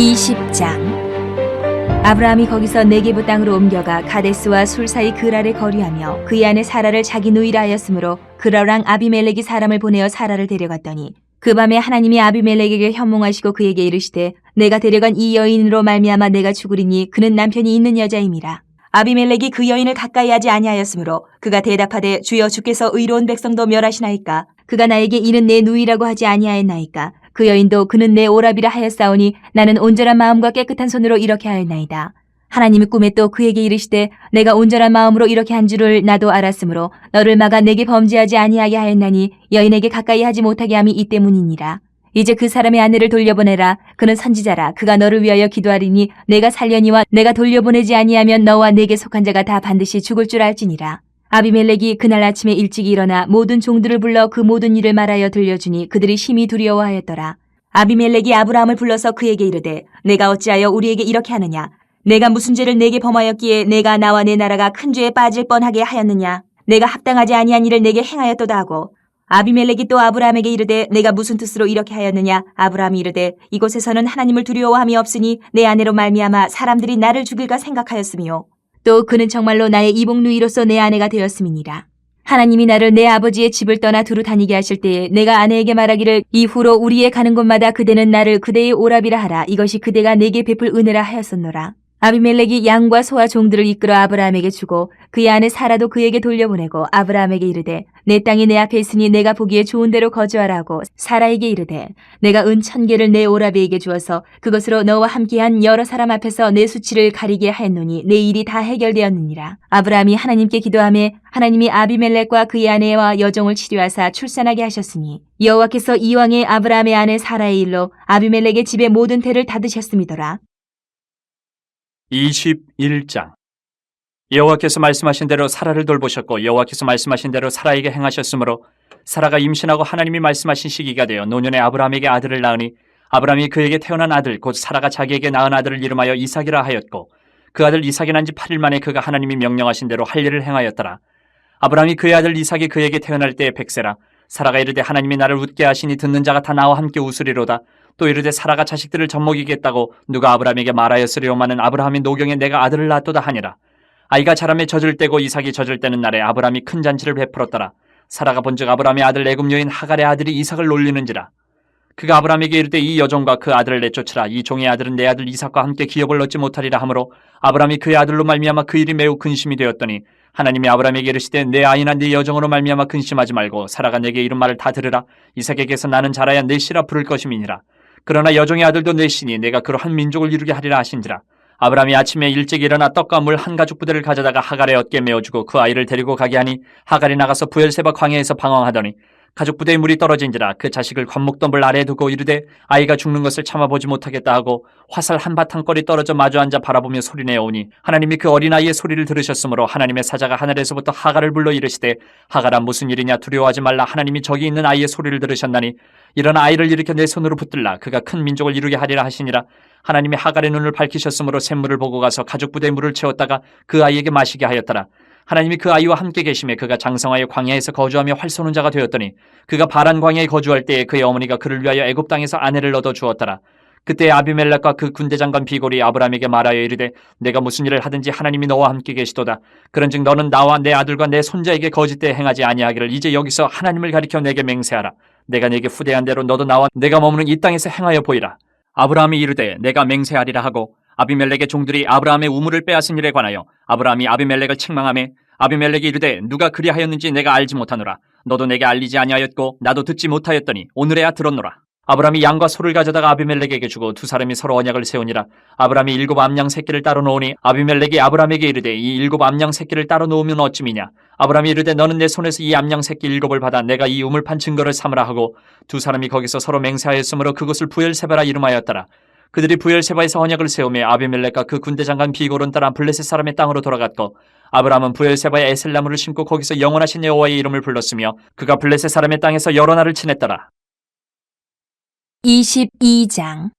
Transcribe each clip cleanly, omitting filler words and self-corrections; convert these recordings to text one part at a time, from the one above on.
20장. 아브라함이 거기서 네게부 땅으로 옮겨가 가데스와 술 사이 그랄에 거류하며 그의 아내 사라를 자기 누이라 하였으므로 그랄 아비멜렉이 사람을 보내어 사라를 데려갔더니 그 밤에 하나님이 아비멜렉에게 현몽하시고 그에게 이르시되 내가 데려간 이 여인으로 말미암아 내가 죽으리니 그는 남편이 있는 여자임이라. 아비멜렉이 그 여인을 가까이 하지 아니하였으므로 그가 대답하되 주여 주께서 의로운 백성도 멸하시나이까. 그가 나에게 이는 내 누이라고 하지 아니하였나이까. 그 여인도 그는 내 오라비라 하였사오니 나는 온전한 마음과 깨끗한 손으로 이렇게 하였나이다. 하나님이 꿈에 또 그에게 이르시되 내가 온전한 마음으로 이렇게 한 줄을 나도 알았으므로 너를 막아 내게 범죄하지 아니하게 하였나니 여인에게 가까이 하지 못하게 함이 이 때문이니라. 이제 그 사람의 아내를 돌려보내라. 그는 선지자라. 그가 너를 위하여 기도하리니 내가 살려니와 내가 돌려보내지 아니하면 너와 내게 속한 자가 다 반드시 죽을 줄 알지니라. 아비멜렉이 그날 아침에 일찍 일어나 모든 종들을 불러 그 모든 일을 말하여 들려주니 그들이 심히 두려워하였더라. 아비멜렉이 아브라함을 불러서 그에게 이르되 내가 어찌하여 우리에게 이렇게 하느냐. 내가 무슨 죄를 내게 범하였기에 내가 나와 내 나라가 큰 죄에 빠질 뻔하게 하였느냐. 내가 합당하지 아니한 일을 내게 행하였도다 하고 아비멜렉이 또 아브라함에게 이르되 내가 무슨 뜻으로 이렇게 하였느냐. 아브라함이 이르되 이곳에서는 하나님을 두려워함이 없으니 내 아내로 말미암아 사람들이 나를 죽일까 생각하였으며 또 그는 정말로 나의 이복 누이로서 내 아내가 되었음이니라. 하나님이 나를 내 아버지의 집을 떠나 두루 다니게 하실 때에 내가 아내에게 말하기를 이후로 우리의 가는 곳마다 그대는 나를 그대의 오라비라 하라. 이것이 그대가 내게 베풀 은혜라 하였었노라. 아비멜렉이 양과 소와 종들을 이끌어 아브라함에게 주고 그의 아내 사라도 그에게 돌려보내고 아브라함에게 이르되 내 땅이 내 앞에 있으니 내가 보기에 좋은 데로 거주하라고 사라에게 이르되 내가 은 1000개를 내 오라비에게 주어서 그것으로 너와 함께한 여러 사람 앞에서 내 수치를 가리게 하였노니 내 일이 다 해결되었느니라. 아브라함이 하나님께 기도하매 하나님이 아비멜렉과 그의 아내와 여종을 치료하사 출산하게 하셨으니 여호와께서 이왕에 아브라함의 아내 사라의 일로 아비멜렉의 집의 모든 태를 닫으셨음이더라. 21장. 여호와께서 말씀하신 대로 사라를 돌보셨고 여호와께서 말씀하신 대로 사라에게 행하셨으므로 사라가 임신하고 하나님이 말씀하신 시기가 되어 노년에 아브라함에게 아들을 낳으니 아브라함이 그에게 태어난 아들 곧 사라가 자기에게 낳은 아들을 이름하여 이삭이라 하였고 그 아들 이삭이 난 지 8일 만에 그가 하나님이 명령하신 대로 할 일을 행하였더라. 아브라함이 그의 아들 이삭이 그에게 태어날 때에 100세라. 사라가 이르되 하나님이 나를 웃게 하시니 듣는 자가 다 나와 함께 웃으리로다. 또 이르되 사라가 자식들을 젖먹이겠다고 누가 아브라함에게 말하였으리오마는 아브라함이 노경에 내가 아들을 낳았도다 하니라. 아이가 자라매 젖을 때고 이삭이 젖을 때는 날에 아브라함이 큰 잔치를 베풀었더라. 사라가 본즉 아브라함의 아들 애굽 여인 하갈의 아들이 이삭을 놀리는지라. 그가 아브라함에게 이르되 이 여종과 그 아들을 내쫓으라. 이 종의 아들은 내 아들 이삭과 함께 기업을 얻지 못하리라 하므로 아브라함이 그의 아들로 말미암아 그 일이 매우 근심이 되었더니 하나님이 아브라함에게 이르시되 내 아이나 네 여종으로 말미암아 근심하지 말고 사라가 내게 이른 말을 다 들으라. 이삭에게서 나는 자라야 내 씨라 부를 것임이니라. 그러나 여종의 아들도 내 씨니 내가 그로 한 민족을 이루게 하리라 하신지라. 아브라함이 아침에 일찍 일어나 떡과 물 한 가죽 부대를 가져다가 하갈의 어깨에 메어주고 그 아이를 데리고 가게 하니 하갈이 나가서 부엘세바 광야에서 방황하더니 가죽 부대에 물이 떨어진지라. 그 자식을 관목덤불 아래에 두고 이르되 아이가 죽는 것을 참아보지 못하겠다 하고 화살 한 바탕거리 떨어져 마주 앉아 바라보며 소리내어오니 하나님이 그 어린아이의 소리를 들으셨으므로 하나님의 사자가 하늘에서부터 하갈을 불러 이르시되 하갈아 무슨 일이냐 두려워하지 말라. 하나님이 저기 있는 아이의 소리를 들으셨나니 일어나 아이를 일으켜 내 손으로 붙들라. 그가 큰 민족을 이루게 하리라 하시니라. 하나님이 하갈의 눈을 밝히셨으므로 샘물을 보고 가서 가죽 부대에 물을 채웠다가 그 아이에게 마시게 하였더라. 하나님이 그 아이와 함께 계심에 그가 장성하여 광야에서 거주하며 활 쏘는 자가 되었더니 그가 바란 광야에 거주할 때에 그의 어머니가 그를 위하여 애굽 땅에서 아내를 얻어 주었더라. 그때 아비멜렉과 그 군대 장관 비골이 아브라함에게 말하여 이르되 내가 무슨 일을 하든지 하나님이 너와 함께 계시도다. 그런즉 너는 나와 내 아들과 내 손자에게 거짓되이 행하지 아니하기를 이제 여기서 하나님을 가리켜 내게 맹세하라. 내가 내게 후대한 대로 너도 나와 내가 머무는 이 땅에서 행하여 보이라. 아브라함이 이르되 내가 맹세하리라 하고 아비멜렉의 종들이 아브라함의 우물을 빼앗은 일에 관하여 아브라함이 아비멜렉을 책망하며 아비멜렉이 이르되 누가 그리하였는지 내가 알지 못하노라. 너도 내게 알리지 아니하였고 나도 듣지 못하였더니 오늘에야 들었노라. 아브라함이 양과 소를 가져다가 아비멜렉에게 주고 두 사람이 서로 언약을 세우니라. 아브라함이 7 암양 새끼를 따로 놓으니 아비멜렉이 아브라함에게 이르되 이 7 암양 새끼를 따로 놓으면 어찌미냐. 아브라함이 이르되 너는 내 손에서 이 암양 새끼 7을 받아 내가 이 우물판 증거를 삼으라 하고 두 사람이 거기서 서로 맹세하였으므로 그곳을 부엘세바라 이름하였더라. 그들이 부엘세바에서 언약을 세우며 아비멜렉과 그 군대 장관 비골은 따라 블레셋 사람의 땅으로 돌아갔고 아브라함은 부엘세바에 에셀나무를 심고 거기서 영원하신 여호와의 이름을 불렀으며 그가 블레셋 사람의 땅에서 여러 날을 지냈더라. 22장.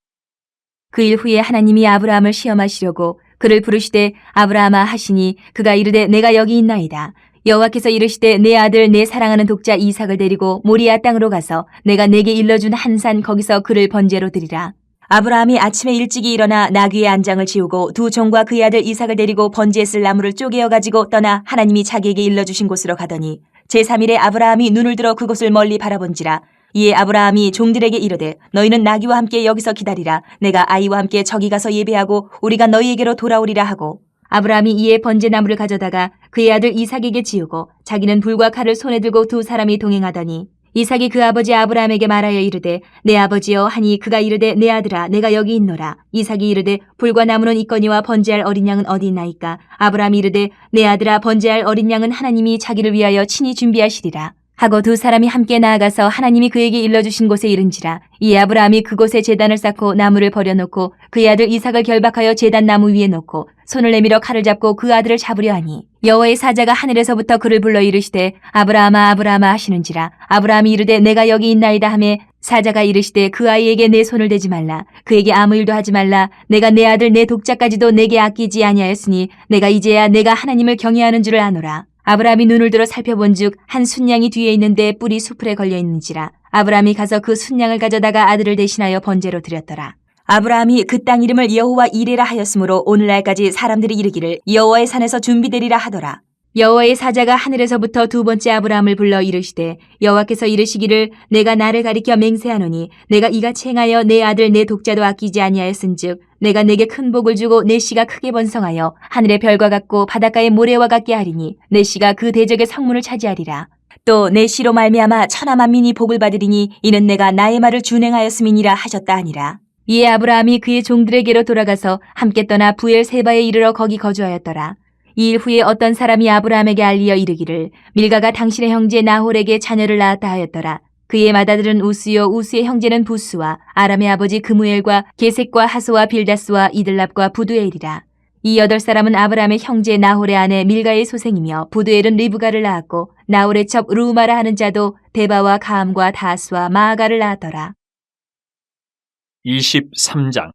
그 일 후에 하나님이 아브라함을 시험하시려고 그를 부르시되 아브라함아 하시니 그가 이르되 내가 여기 있나이다. 여호와께서 이르시되 내 아들 내 사랑하는 독자 이삭을 데리고 모리아 땅으로 가서 내가 내게 일러준 한 산 거기서 그를 번제로 드리라. 아브라함이 아침에 일찍이 일어나 나귀의 안장을 지우고 두 종과 그의 아들 이삭을 데리고 번제에 쓸 나무를 쪼개어 가지고 떠나 하나님이 자기에게 일러주신 곳으로 가더니 제3일에 아브라함이 눈을 들어 그곳을 멀리 바라본지라. 이에 아브라함이 종들에게 이르되 너희는 나귀와 함께 여기서 기다리라. 내가 아이와 함께 저기 가서 예배하고 우리가 너희에게로 돌아오리라 하고, 아브라함이 이에 번제나무를 가져다가 그의 아들 이삭에게 지우고 자기는 불과 칼을 손에 들고 두 사람이 동행하더니 이삭이 그 아버지 아브라함에게 말하여 이르되 내 아버지여 하니 그가 이르되 내 아들아 내가 여기 있노라. 이삭이 이르되 불과 나무는 있거니와 번제할 어린 양은 어디 있나이까. 아브라함이 이르되 내 아들아 번제할 어린 양은 하나님이 자기를 위하여 친히 준비하시리라 하고 두 사람이 함께 나아가서 하나님이 그에게 일러주신 곳에 이른지라. 이에 아브라함이 그곳에 제단을 쌓고 나무를 버려놓고 그의 아들 이삭을 결박하여 제단 나무 위에 놓고 손을 내밀어 칼을 잡고 그 아들을 잡으려 하니 여호와의 사자가 하늘에서부터 그를 불러 이르시되 아브라함아 아브라함아 하시는지라. 아브라함이 이르되 내가 여기 있나이다 하매 사자가 이르시되 그 아이에게 내 손을 대지 말라. 그에게 아무 일도 하지 말라. 내가 내 아들 내 독자까지도 내게 아끼지 아니하였으니 내가 이제야 내가 하나님을 경외하는 줄을 아노라. 아브라함이 눈을 들어 살펴본즉 한 순양이 뒤에 있는데 뿔이 수풀에 걸려 있는지라. 아브라함이 가서 그 순양을 가져다가 아들을 대신하여 번제로 드렸더라. 아브라함이 그 땅 이름을 여호와 이레라 하였으므로 오늘날까지 사람들이 이르기를 여호와의 산에서 준비되리라 하더라. 여호와의 사자가 하늘에서부터 두 번째 아브라함을 불러 이르시되 여호와께서 이르시기를 내가 나를 가리켜 맹세하노니 내가 이같이 행하여 내 아들 내 독자도 아끼지 아니하였은즉 내가 내게 큰 복을 주고 내 씨가 크게 번성하여 하늘의 별과 같고 바닷가의 모래와 같게 하리니 내 씨가 그 대적의 성문을 차지하리라. 또 내 씨로 말미암아 천하 만민이 복을 받으리니 이는 내가 나의 말을 준행하였음이니라 하셨다 하니라. 이에 아브라함이 그의 종들에게로 돌아가서 함께 떠나 부엘세바에 이르러 거기 거주하였더라. 2일 후에 어떤 사람이 아브라함에게 알리어 이르기를 밀가가 당신의 형제 나홀에게 자녀를 낳았다 하였더라. 그의 맏아들은 우스요 우스의 형제는 부스와 아람의 아버지 그무엘과 게색과 하소와 빌다스와 이들랍과 부두엘이라. 이 8사람은 아브라함의 형제 나홀의 아내 밀가의 소생이며 부두엘은 리브가를 낳았고 나홀의 첩 루마라 하는 자도 데바와 가함과 다스와 마아가를 낳았더라. 23장.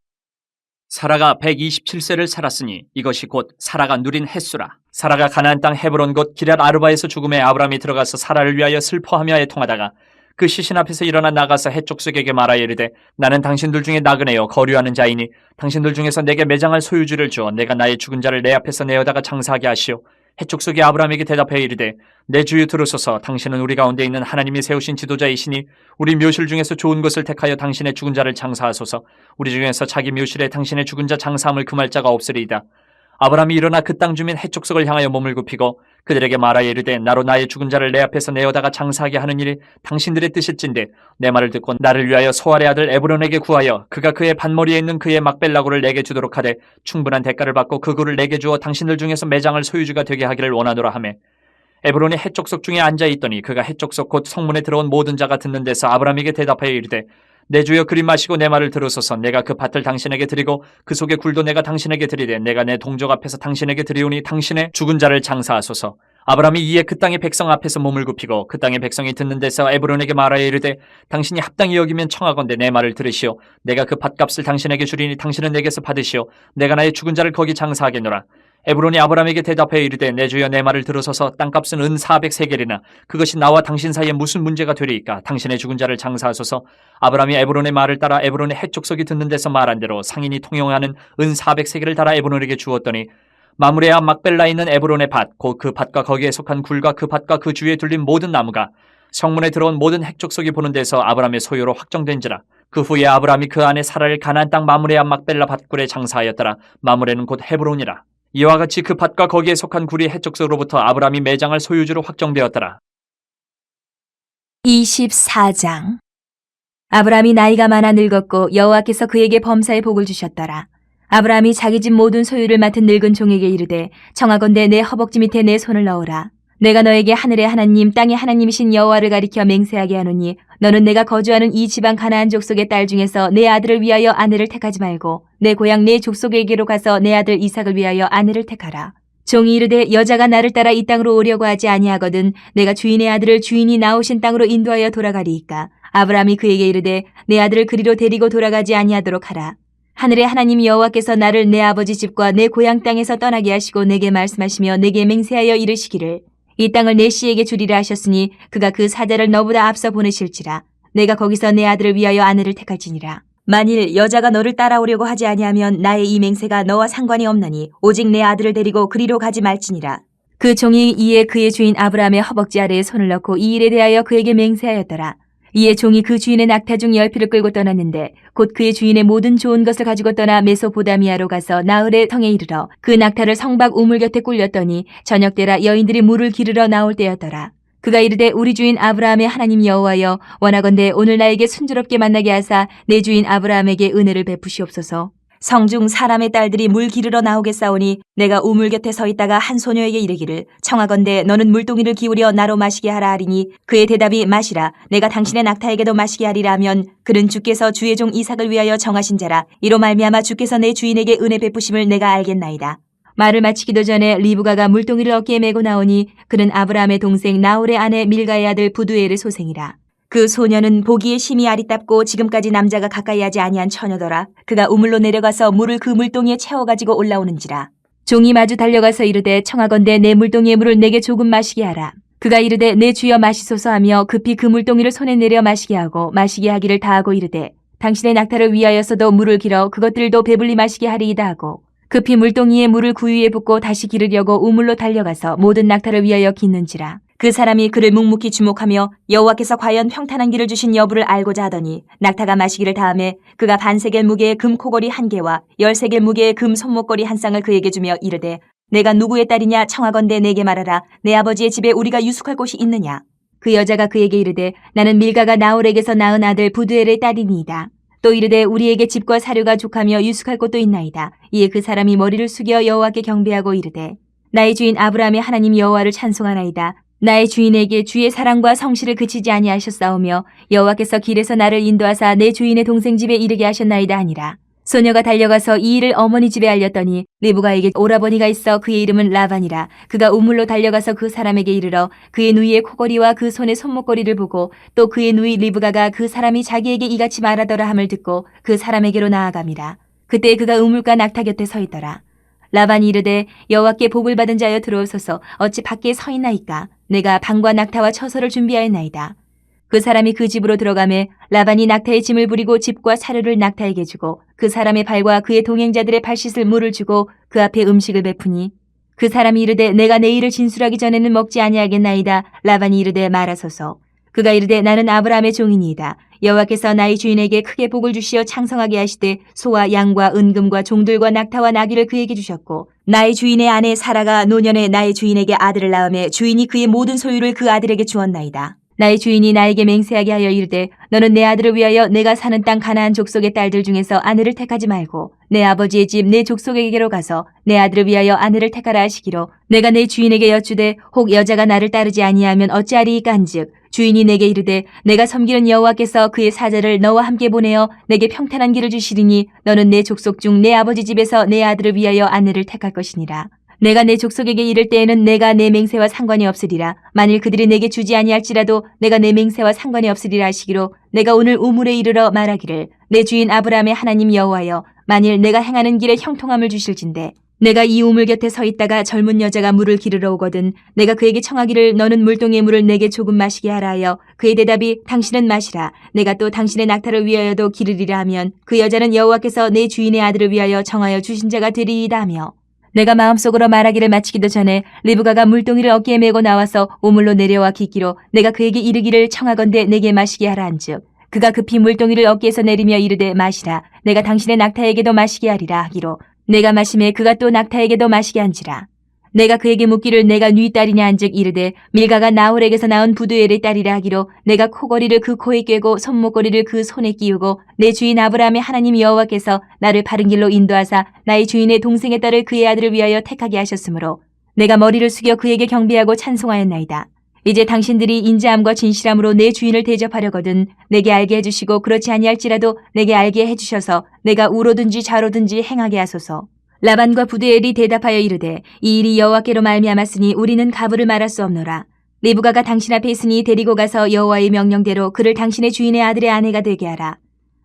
사라가 127세를 살았으니 이것이 곧 사라가 누린 햇수라. 사라가 가나안 땅 헤브론 곧 기럇 아르바에서 죽음에 아브라함이 들어가서 사라를 위하여 슬퍼하며 애통하다가 그 시신 앞에서 일어나 나가서 헷족속에게 말하여 이르되 나는 당신들 중에 나그네요 거류하는 자이니 당신들 중에서 내게 매장할 소유주를 주어 내가 나의 죽은 자를 내 앞에서 내어다가 장사하게 하시오. 헷족속이 아브라함에게 대답하여 이르되 내 주여 들으소서. 당신은 우리 가운데 있는 하나님이 세우신 지도자이시니 우리 묘실 중에서 좋은 것을 택하여 당신의 죽은 자를 장사하소서. 우리 중에서 자기 묘실에 당신의 죽은 자 장사함을 금할 자가 없으리이다. 아브라함이 일어나 그 땅 주민 헷족속을 향하여 몸을 굽히고 그들에게 말하여 이르되 나로 나의 죽은 자를 내 앞에서 내어다가 장사하게 하는 일이 당신들의 뜻일진데 내 말을 듣고 나를 위하여 소알의 아들 에브론에게 구하여 그가 그의 반머리에 있는 그의 막벨라고를 내게 주도록 하되 충분한 대가를 받고 그 굴을 내게 주어 당신들 중에서 매장할 소유주가 되게 하기를 원하노라 하매 에브론이 헷족속 중에 앉아있더니 그가 헷족속 곧 성문에 들어온 모든 자가 듣는 데서 아브라함에게 대답하여 이르되 내 주여 그리 마시고 내 말을 들으소서. 내가 그 밭을 당신에게 드리고 그 속의 굴도 내가 당신에게 드리되 내가 내 동족 앞에서 당신에게 드리오니 당신의 죽은 자를 장사하소서. 아브라함이 이에 그 땅의 백성 앞에서 몸을 굽히고 그 땅의 백성이 듣는 데서 에브론에게 말하여 이르되 당신이 합당히 여기면 청하건대 내 말을 들으시오. 내가 그 밭값을 당신에게 주리니 당신은 내게서 받으시오. 내가 나의 죽은 자를 거기 장사하겠노라. 에브론이 아브라함에게 대답하여 이르되 내 주여 내 말을 들으소서. 땅값은 은 400세겔이나 그것이 나와 당신 사이에 무슨 문제가 되리이까. 당신의 죽은 자를 장사하소서. 아브라함이 에브론의 말을 따라 에브론의 헷족속이 듣는 데서 말한 대로 상인이 통용하는 은 400세겔을 달아 에브론에게 주었더니 마므레와 막벨라에 있는 에브론의 밭 곧 그 밭과 거기에 속한 굴과 그 밭과 그 주위에 둘린 모든 나무가 성문에 들어온 모든 헷족속이 보는 데서 아브라함의 소유로 확정된지라. 그 후에 아브라함이 그 안에 사라를 가나안 땅 마므레와 막벨라 밭굴에 장사하였더라. 마므레는 곧 헤브론이라. 이와 같이 그 밭과 거기에 속한 굴이 헷족속으로부터 아브라함이 매장할 소유주로 확정되었더라. 24장. 아브라함이 나이가 많아 늙었고 여호와께서 그에게 범사의 복을 주셨더라. 아브라함이 자기 집 모든 소유를 맡은 늙은 종에게 이르되 청하건대 내 허벅지 밑에 내 손을 넣으라. 내가 너에게 하늘의 하나님 땅의 하나님이신 여호와를 가리켜 맹세하게 하노니 너는 내가 거주하는 이 지방 가나안 족속의 딸 중에서 내 아들을 위하여 아내를 택하지 말고 내 고향 내 족속에게로 가서 내 아들 이삭을 위하여 아내를 택하라. 종이 이르되 여자가 나를 따라 이 땅으로 오려고 하지 아니하거든 내가 주인의 아들을 주인이 나오신 땅으로 인도하여 돌아가리이까. 아브라함이 그에게 이르되 내 아들을 그리로 데리고 돌아가지 아니하도록 하라. 하늘의 하나님 여호와께서 나를 내 아버지 집과 내 고향 땅에서 떠나게 하시고 내게 말씀하시며 내게 맹세하여 이르시기를 이 땅을 내 씨에게 주리라 하셨으니 그가 그 사자를 너보다 앞서 보내실지라. 내가 거기서 내 아들을 위하여 아내를 택할지니라. 만일 여자가 너를 따라오려고 하지 아니하면 나의 이 맹세가 너와 상관이 없나니 오직 내 아들을 데리고 그리로 가지 말지니라. 그 종이 이에 그의 주인 아브라함의 허벅지 아래에 손을 넣고 이 일에 대하여 그에게 맹세하였더라. 이에 종이 그 주인의 낙타 중 10匹을 끌고 떠났는데 곧 그의 주인의 모든 좋은 것을 가지고 떠나 메소포다미아로 가서 나흘의 성에 이르러 그 낙타를 성박 우물 곁에 꿀렸더니 저녁때라 여인들이 물을 기르러 나올 때였더라. 그가 이르되 우리 주인 아브라함의 하나님 여호와여 원하건대 오늘 나에게 순조롭게 만나게 하사 내 주인 아브라함에게 은혜를 베푸시옵소서. 성중 사람의 딸들이 물 기르러 나오겠사오니 내가 우물 곁에 서 있다가 한 소녀에게 이르기를 청하건대 너는 물동이를 기울여 나로 마시게 하라 하리니 그의 대답이 마시라 내가 당신의 낙타에게도 마시게 하리라 하면 그는 주께서 주의 종 이삭을 위하여 정하신 자라 이로 말미암아 주께서 내 주인에게 은혜 베푸심을 내가 알겠나이다. 말을 마치기도 전에 리브가가 물동이를 어깨에 메고 나오니 그는 아브라함의 동생 나홀의 아내 밀가의 아들 부두엘의 소생이라. 그 소녀는 보기에 심히 아리답고 지금까지 남자가 가까이 하지 아니한 처녀더라. 그가 우물로 내려가서 물을 그 물동이에 채워가지고 올라오는지라. 종이 마주 달려가서 이르되 청하건대 내 물동이의 물을 내게 조금 마시게 하라. 그가 이르되 내 주여 마시소서 하며 급히 그 물동이를 손에 내려 마시게 하고 마시게 하기를 다하고 이르되 당신의 낙타를 위하여서도 물을 길어 그것들도 배불리 마시게 하리이다 하고 급히 물동이에 물을 구유에 붓고 다시 기르려고 우물로 달려가서 모든 낙타를 위하여 깃는지라. 그 사람이 그를 묵묵히 주목하며 여호와께서 과연 평탄한 길을 주신 여부를 알고자 하더니 낙타가 마시기를 다음에 그가 반세겔 무게의 금 코걸이 1개와 10세겔 무게의 금 손목걸이 1쌍을 그에게 주며 이르되 내가 누구의 딸이냐 청하건대 내게 말하라. 내 아버지의 집에 우리가 유숙할 곳이 있느냐. 그 여자가 그에게 이르되 나는 밀가가 나홀에게서 낳은 아들 부두엘의 딸이니이다. 또 이르되 우리에게 집과 사료가 족하며 유숙할 곳도 있나이다. 이에 그 사람이 머리를 숙여 여호와께 경배하고 이르되 나의 주인 아브라함의 하나님 여호와를 찬송하나이다. 나의 주인에게 주의 사랑과 성실을 그치지 아니하셨사오며 여호와께서 길에서 나를 인도하사 내 주인의 동생 집에 이르게 하셨나이다 하니라. 소녀가 달려가서 이 일을 어머니 집에 알렸더니 리브가에게 오라버니가 있어 그의 이름은 라반이라. 그가 우물로 달려가서 그 사람에게 이르러 그의 누이의 코걸이와 그 손의 손목걸이를 보고 또 그의 누이 리브가가 그 사람이 자기에게 이같이 말하더라 함을 듣고 그 사람에게로 나아갑니다. 그때 그가 우물가 낙타 곁에 서 있더라. 라반이 이르되 여호와께 복을 받은 자여 들어오소서. 어찌 밖에 서 있나이까. 내가 방과 낙타와 처소를 준비하였나이다. 그 사람이 그 집으로 들어가매 라반이 낙타의 짐을 부리고 집과 사료를 낙타에게 주고 그 사람의 발과 그의 동행자들의 발 씻을 물을 주고 그 앞에 음식을 베푸니 그 사람이 이르되 내가 내 일을 진술하기 전에는 먹지 아니하겠나이다. 라반이 이르되 말하소서. 그가 이르되 나는 아브라함의 종이니이다. 여호와께서 나의 주인에게 크게 복을 주시어 창성하게 하시되 소와 양과 은금과 종들과 낙타와 나귀를 그에게 주셨고 나의 주인의 아내 사라가 노년에 나의 주인에게 아들을 낳음에 주인이 그의 모든 소유를 그 아들에게 주었나이다. 나의 주인이 나에게 맹세하게 하여 이르되 너는 내 아들을 위하여 내가 사는 땅 가나안 족속의 딸들 중에서 아내를 택하지 말고 내 아버지의 집 내 족속에게로 가서 내 아들을 위하여 아내를 택하라 하시기로 내가 내 주인에게 여쭈되 혹 여자가 나를 따르지 아니하면 어찌하리이까 한즉 주인이 내게 이르되 내가 섬기는 여호와께서 그의 사자를 너와 함께 보내어 내게 평탄한 길을 주시리니 너는 내 족속 중 내 아버지 집에서 내 아들을 위하여 아내를 택할 것이니라. 내가 내 족속에게 이를 때에는 내가 내 맹세와 상관이 없으리라. 만일 그들이 내게 주지 아니할지라도 내가 내 맹세와 상관이 없으리라 하시기로 내가 오늘 우물에 이르러 말하기를 내 주인 아브라함의 하나님 여호와여 만일 내가 행하는 길에 형통함을 주실진대 내가 이 우물 곁에 서 있다가 젊은 여자가 물을 기르러 오거든 내가 그에게 청하기를 너는 물동의 물을 내게 조금 마시게 하라 하여 그의 대답이 당신은 마시라. 내가 또 당신의 낙타를 위하여도 기르리라 하면 그 여자는 여호와께서 내 주인의 아들을 위하여 정하여 주신 자가 되리이다 하며 내가 마음속으로 말하기를 마치기도 전에 리브가가 물동이를 어깨에 메고 나와서 우물로 내려와 깃기로 내가 그에게 이르기를 청하건대 내게 마시게 하라 한즉 그가 급히 물동이를 어깨에서 내리며 이르되 마시라. 내가 당신의 낙타에게도 마시게 하리라 하기로 내가 마심에 그가 또 낙타에게도 마시게 한지라. 내가 그에게 묻기를 내가 네 딸이냐 한즉 이르되 밀가가 나홀에게서 낳은 부두엘의 딸이라 하기로 내가 코걸이를 그 코에 꿰고 손목걸이를 그 손에 끼우고 내 주인 아브라함의 하나님 여호와께서 나를 바른 길로 인도하사 나의 주인의 동생의 딸을 그의 아들을 위하여 택하게 하셨으므로 내가 머리를 숙여 그에게 경배하고 찬송하였나이다. 이제 당신들이 인자함과 진실함으로 내 주인을 대접하려거든 내게 알게 해주시고 그렇지 아니할지라도 내게 알게 해주셔서 내가 우로든지 좌로든지 행하게 하소서. 라반과 부두엘이 대답하여 이르되 이 일이 여호와께로 말미암았으니 우리는 가부를 말할 수 없노라. 리브가가 당신 앞에 있으니 데리고 가서 여호와의 명령대로 그를 당신의 주인의 아들의 아내가 되게 하라.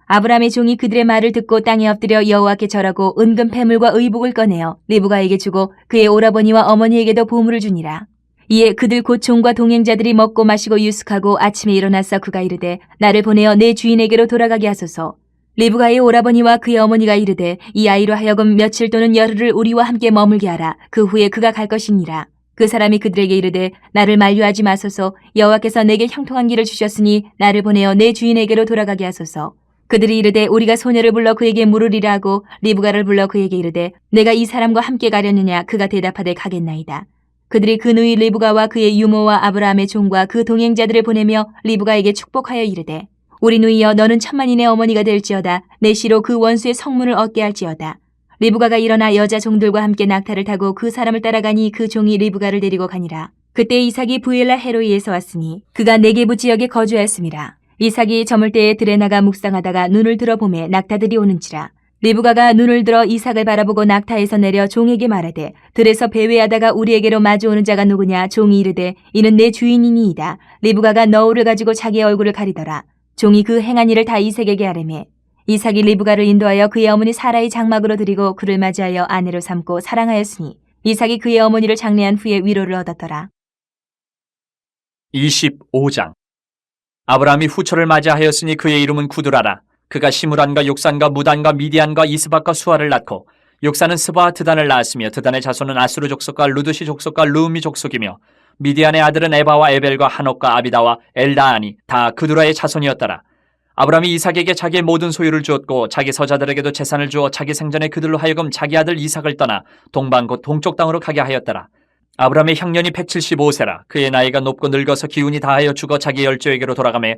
아브라함의 종이 그들의 말을 듣고 땅에 엎드려 여호와께 절하고 은금 패물과 의복을 꺼내어 리브가에게 주고 그의 오라버니와 어머니에게도 보물을 주니라. 이에 그들 곧 종과 동행자들이 먹고 마시고 유숙하고 아침에 일어나서 그가 이르되 나를 보내어 내 주인에게로 돌아가게 하소서. 리브가의 오라버니와 그의 어머니가 이르되 이 아이로 하여금 며칠 또는 열흘을 우리와 함께 머물게 하라. 그 후에 그가 갈 것이니라. 그 사람이 그들에게 이르되 나를 만류하지 마소서. 여호와께서 내게 형통한 길을 주셨으니 나를 보내어 내 주인에게로 돌아가게 하소서. 그들이 이르되 우리가 소녀를 불러 그에게 물으리라 하고 리브가를 불러 그에게 이르되 내가 이 사람과 함께 가려느냐. 그가 대답하되 가겠나이다. 그들이 그 누이 리브가와 그의 유모와 아브라함의 종과 그 동행자들을 보내며 리브가에게 축복하여 이르되 우리 누이여 너는 천만인의 어머니가 될지어다. 내 시로 그 원수의 성문을 얻게 할지어다. 리브가가 일어나 여자 종들과 함께 낙타를 타고 그 사람을 따라가니 그 종이 리브가를 데리고 가니라. 그때 이삭이 부엘라 헤로이에서 왔으니 그가 네게부 지역에 거주하였음이라. 이삭이 저물 때에 들에 나가 묵상하다가 눈을 들어보매 낙타들이 오는지라. 리브가가 눈을 들어 이삭을 바라보고 낙타에서 내려 종에게 말하되 들에서 배회하다가 우리에게로 마주오는 자가 누구냐. 종이 이르되 이는 내 주인이니이다. 리브가가 너울을 가지고 자기의 얼굴을 가리더라. 종이 그 행한 일을 다 이삭에게 아뢰매 이삭이 리브가를 인도하여 그의 어머니 사라의 장막으로 들이고 그를 맞이하여 아내로 삼고 사랑하였으니 이삭이 그의 어머니를 장례한 후에 위로를 얻었더라. 25장. 아브라함이 후처를 맞이하였으니 그의 이름은 구두라라. 그가 시므란과 욕산과 무단과 미디안과 이스박과 수아를 낳고 욕산은 스바와 드단을 낳았으며 드단의 자손은 아수르 족속과 루드시 족속과 루미 족속이며 미디안의 아들은 에바와 에벨과 한옥과 아비다와 엘다아니 다 그두라의 자손이었더라. 아브라함이 이삭에게 자기의 모든 소유를 주었고 자기 서자들에게도 재산을 주어 자기 생전에 그들로 하여금 자기 아들 이삭을 떠나 동방 곧 동쪽 땅으로 가게 하였더라. 아브라함의 형년이 175세라. 그의 나이가 높고 늙어서 기운이 다하여 죽어 자기 열조에게로 돌아가매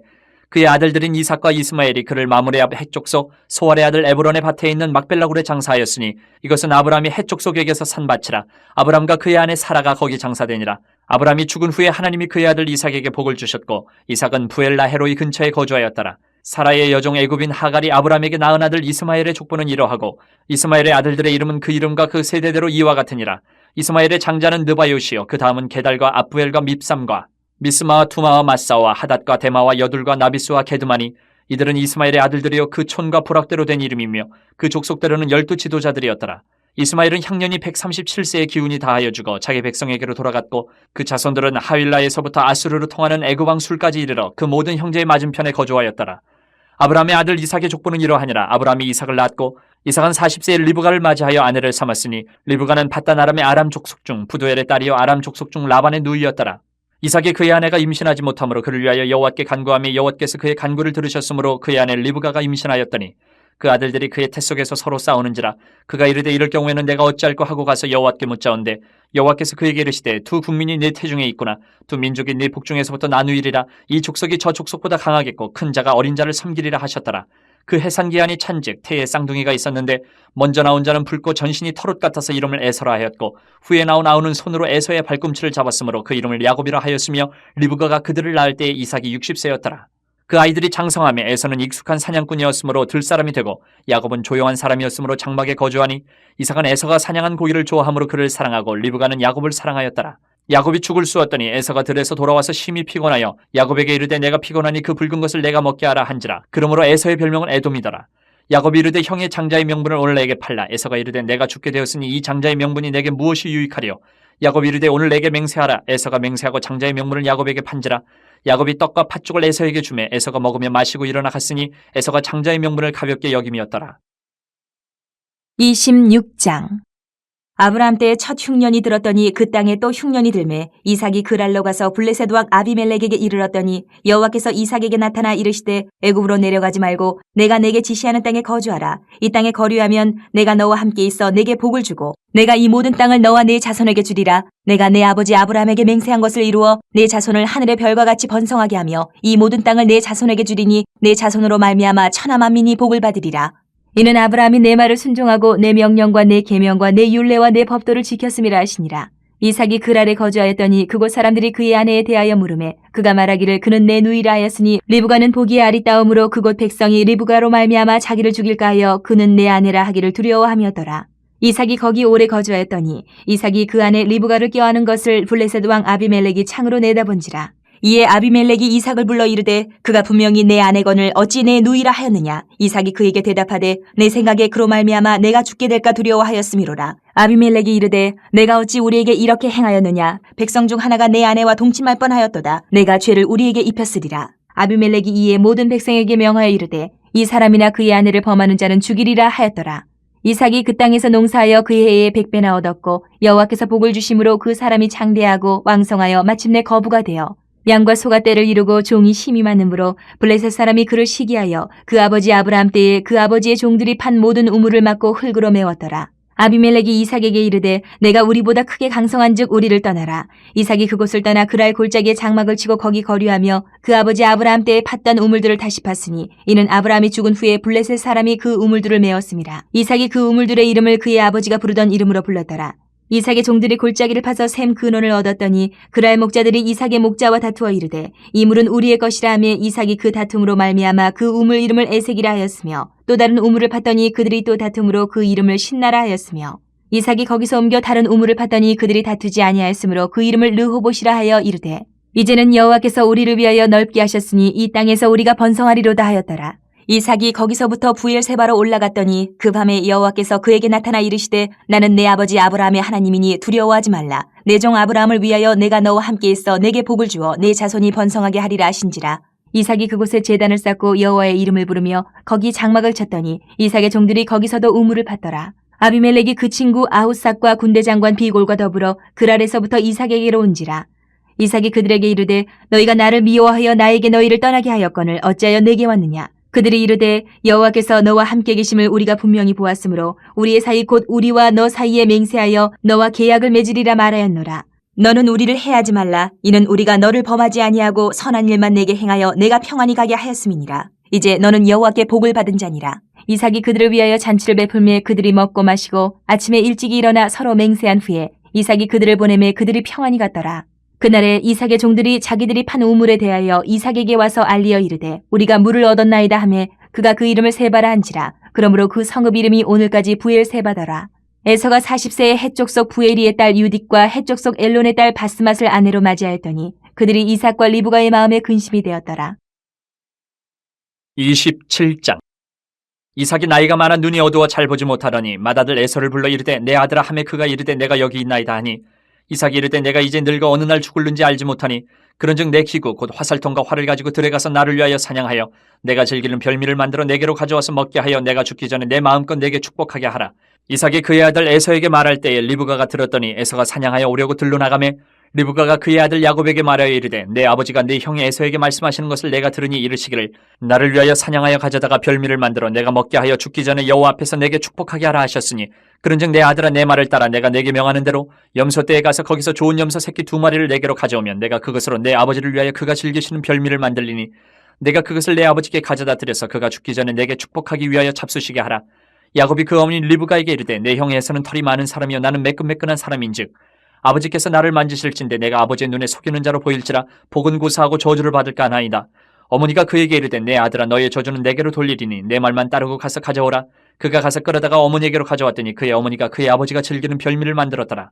그의 아들들인 이삭과 이스마엘이 그를 마므레 앞 해족속 소알의 아들 에브론의 밭에 있는 막벨라굴에 장사하였으니 이것은 아브라함이 해족속에게서 산 밭이라. 아브라함과 그의 아내 사라가 거기 장사되니라. 아브라함이 죽은 후에 하나님이 그의 아들 이삭에게 복을 주셨고 이삭은 부엘라 헤로이 근처에 거주하였더라. 사라의 여종 애굽인 하갈이 아브라함에게 낳은 아들 이스마엘의 족보는 이러하고 이스마엘의 아들들의 이름은 그 이름과 그 세대대로 이와 같으니라. 이스마엘의 장자는 느바요시요 그 다음은 게달과 압부엘과 밉삼과 미스마와 투마와 마사와 하닷과 데마와 여둘과 나비스와 게드마니 이들은 이스마엘의 아들들이요 그 촌과 부락대로 된 이름이며 그 족속대로는 12 지도자들이었더라. 이스마엘은 향년이 137세의 기운이 다하여 죽어 자기 백성에게로 돌아갔고 그 자손들은 하윌라에서부터 아수르로 통하는 애굽왕 술까지 이르러 그 모든 형제의 맞은편에 거주하였더라. 아브라함의 아들 이삭의 족보는 이러하니라. 아브라함이 이삭을 낳았고 이삭은 40세에 리브가를 맞이하여 아내를 삼았으니 리브가는 밧단 아람의 아람 족속 중 부두엘의 딸이요 아람 족속 중 라반의 누이였더라. 이삭이 그의 아내가 임신하지 못하므로 그를 위하여 여호와께 간구하며 여호와께서 그의 간구를 들으셨으므로 그의 아내 리브가가 임신하였더니 그 아들들이 그의 태 속에서 서로 싸우는지라. 그가 이르되 이럴 경우에는 내가 어찌할꼬 하고 가서 여호와께 묻자온대 여호와께서 그에게 이르시되 두 국민이 네 태중에 있구나. 두 민족이 네 북중에서부터 나누이리라. 이 족속이 저 족속보다 강하겠고 큰 자가 어린 자를 섬기리라 하셨더라. 그 해산기한이 찬즉 태에 쌍둥이가 있었는데 먼저 나온 자는 붉고 전신이 털옷 같아서 이름을 에서라 하였고 후에 나온 아우는 손으로 에서의 발꿈치를 잡았으므로 그 이름을 야곱이라 하였으며 리브가가 그들을 낳을 때에 이삭이 60세였더라. 그 아이들이 장성하며 에서는 익숙한 사냥꾼이었으므로 들사람이 되고 야곱은 조용한 사람이었으므로 장막에 거주하니 이삭은 에서가 사냥한 고기를 좋아하므로 그를 사랑하고 리브가는 야곱을 사랑하였더라. 야곱이 죽을 쑤었더니 에서가 들에서 돌아와서 심히 피곤하여 야곱에게 이르되 내가 피곤하니 그 붉은 것을 내가 먹게 하라 한지라. 그러므로 에서의 별명은 에돔이더라. 야곱이 이르되 형의 장자의 명분을 오늘 내게 팔라. 에서가 이르되 내가 죽게 되었으니 이 장자의 명분이 내게 무엇이 유익하리요. 야곱이 이르되 오늘 내게 맹세하라. 에서가 맹세하고 장자의 명분을 야곱에게 판지라. 야곱이 떡과 팥죽을 에서에게 주매 에서가 먹으며 마시고 일어나 갔으니 에서가 장자의 명분을 가볍게 여김이었더라. 26장. 아브라함 때에 첫 흉년이 들었더니 그 땅에 또 흉년이 들매 이삭이 그랄로 가서 블레셋 왕 아비멜렉에게 이르렀더니 여호와께서 이삭에게 나타나 이르시되 애굽으로 내려가지 말고 내가 내게 지시하는 땅에 거주하라. 이 땅에 거류하면 내가 너와 함께 있어 내게 복을 주고 내가 이 모든 땅을 너와 네 자손에게 주리라. 내가 내 아버지 아브라함에게 맹세한 것을 이루어 내 자손을 하늘의 별과 같이 번성하게 하며 이 모든 땅을 내 자손에게 주리니 내 자손으로 말미암아 천하 만민이 복을 받으리라. 이는 아브라함이 내 말을 순종하고 내 명령과 내 계명과 내 율례와 내 법도를 지켰음이라 하시니라. 이삭이 그랄에 거주하였더니 그곳 사람들이 그의 아내에 대하여 물으매 그가 말하기를 그는 내 누이라 하였으니 리브가는 보기에 아리따움으로 그곳 백성이 리브가로 말미암아 자기를 죽일까 하여 그는 내 아내라 하기를 두려워함이었더라. 이삭이 거기 오래 거주하였더니 이삭이 그 아내 리브가를 껴안은 것을 블레셋 왕 아비멜렉이 창으로 내다본지라. 이에 아비멜렉이 이삭을 불러 이르되 그가 분명히 내 아내건을 어찌 내 누이라 하였느냐. 이삭이 그에게 대답하되 내 생각에 그로 말미암아 내가 죽게 될까 두려워하였음이로라. 아비멜렉이 이르되 내가 어찌 우리에게 이렇게 행하였느냐. 백성 중 하나가 내 아내와 동침할 뻔하였도다. 내가 죄를 우리에게 입혔으리라. 아비멜렉이 이에 모든 백성에게 명하여 이르되 이 사람이나 그의 아내를 범하는 자는 죽이리라 하였더라. 이삭이 그 땅에서 농사하여 그의 해에 100배나 얻었고 여호와께서 복을 주심으로 그 사람이 장대하고 왕성하여 마침내 거부가 되어 양과 소가 떼를 이루고 종이 힘이 많으므로 블레셋 사람이 그를 시기하여 그 아버지 아브라함 때에 그 아버지의 종들이 판 모든 우물을 막고 흙으로 메웠더라. 아비멜렉이 이삭에게 이르되 내가 우리보다 크게 강성한즉 우리를 떠나라. 이삭이 그곳을 떠나 그랄 골짜기에 장막을 치고 거기 거류하며 그 아버지 아브라함 때에 팠던 우물들을 다시 팠으니 이는 아브라함이 죽은 후에 블레셋 사람이 그 우물들을 메웠습니다. 이삭이 그 우물들의 이름을 그의 아버지가 부르던 이름으로 불렀더라. 이삭의 종들이 골짜기를 파서 샘 근원을 얻었더니 그랄 목자들이 이삭의 목자와 다투어 이르되 이 물은 우리의 것이라 하며 이삭이 그 다툼으로 말미암아 그 우물 이름을 에색이라 하였으며 또 다른 우물을 팠더니 그들이 또 다툼으로 그 이름을 신나라 하였으며 이삭이 거기서 옮겨 다른 우물을 팠더니 그들이 다투지 아니하였으므로 그 이름을 르호봇이라 하여 이르되 이제는 여호와께서 우리를 위하여 넓게 하셨으니 이 땅에서 우리가 번성하리로다 하였더라. 이삭이 거기서부터 부엘세바로 올라갔더니 그 밤에 여호와께서 그에게 나타나 이르시되 나는 내 아버지 아브라함의 하나님이니 두려워하지 말라. 내 종 아브라함을 위하여 내가 너와 함께 있어 내게 복을 주어 내 자손이 번성하게 하리라 하신지라. 이삭이 그곳에 제단을 쌓고 여호와의 이름을 부르며 거기 장막을 쳤더니 이삭의 종들이 거기서도 우물을 팠더라. 아비멜렉이 그 친구 아훗삭과 군대 장관 비골과 더불어 그랄에서부터 이삭에게로 온지라. 이삭이 그들에게 이르되 너희가 나를 미워하여 나에게 너희를 떠나게 하였거늘 어찌하여 내게 왔느냐. 그들이 이르되 여호와께서 너와 함께 계심을 우리가 분명히 보았으므로 우리의 사이 곧 우리와 너 사이에 맹세하여 너와 계약을 맺으리라 말하였노라. 너는 우리를 해하지 말라. 이는 우리가 너를 범하지 아니하고 선한 일만 내게 행하여 내가 평안히 가게 하였음이니라. 이제 너는 여호와께 복을 받은 자니라. 이삭이 그들을 위하여 잔치를 베풀매 그들이 먹고 마시고 아침에 일찍이 일어나 서로 맹세한 후에 이삭이 그들을 보내매 그들이 평안히 갔더라. 그날에 이삭의 종들이 자기들이 판 우물에 대하여 이삭에게 와서 알리어 이르되 우리가 물을 얻었나이다 하매 그가 그 이름을 세바라 한지라. 그러므로 그 성읍 이름이 오늘까지 부엘세바더라. 에서가 40세에 헷족속 부에리의 딸 유딕과 헷족속 엘론의 딸 바스맛을 아내로 맞이하였더니 그들이 이삭과 리브가의 마음에 근심이 되었더라. 27장. 이삭이 나이가 많아 눈이 어두워 잘 보지 못하더니 맏아들 에서를 불러 이르되 내 아들아 하매 그가 이르되 내가 여기 있나이다 하니 이삭이 이르되 내가 이제 늙어 어느 날 죽을는지 알지 못하니 그런즉 내 기구 곧 화살통과 활을 가지고 들에 가서 나를 위하여 사냥하여 내가 즐기는 별미를 만들어 내게로 가져와서 먹게 하여 내가 죽기 전에 내 마음껏 내게 축복하게 하라. 이삭이 그의 아들 에서에게 말할 때에 리브가가 들었더니 에서가 사냥하여 오려고 들로 나가매 리브가가 그의 아들 야곱에게 말하여 이르되 내 아버지가 내 형 에서에게 말씀하시는 것을 내가 들으니 이르시기를 나를 위하여 사냥하여 가져다가 별미를 만들어 내가 먹게 하여 죽기 전에 여호와 앞에서 내게 축복하게 하라 하셨으니 그런즉 내 아들아 내 말을 따라 내가 내게 명하는 대로 염소떼에 가서 거기서 좋은 염소 새끼 2마리를 내게로 가져오면 내가 그것으로 내 아버지를 위하여 그가 즐기시는 별미를 만들리니 내가 그것을 내 아버지께 가져다 드려서 그가 죽기 전에 내게 축복하기 위하여 잡수시게 하라. 야곱이 그 어머니 리브가에게 이르되 내 형 에서는 털이 많은 사람이요 나는 매끈매끈한 사람인즉 아버지께서 나를 만지실진데 내가 아버지의 눈에 속이는 자로 보일지라 복은 고사하고 저주를 받을까 하나이다. 어머니가 그에게 이르되 내 아들아 너의 저주는 내게로 돌리리니 내 말만 따르고 가서 가져오라. 그가 가서 끌어다가 어머니에게로 가져왔더니 그의 어머니가 그의 아버지가 즐기는 별미를 만들었더라.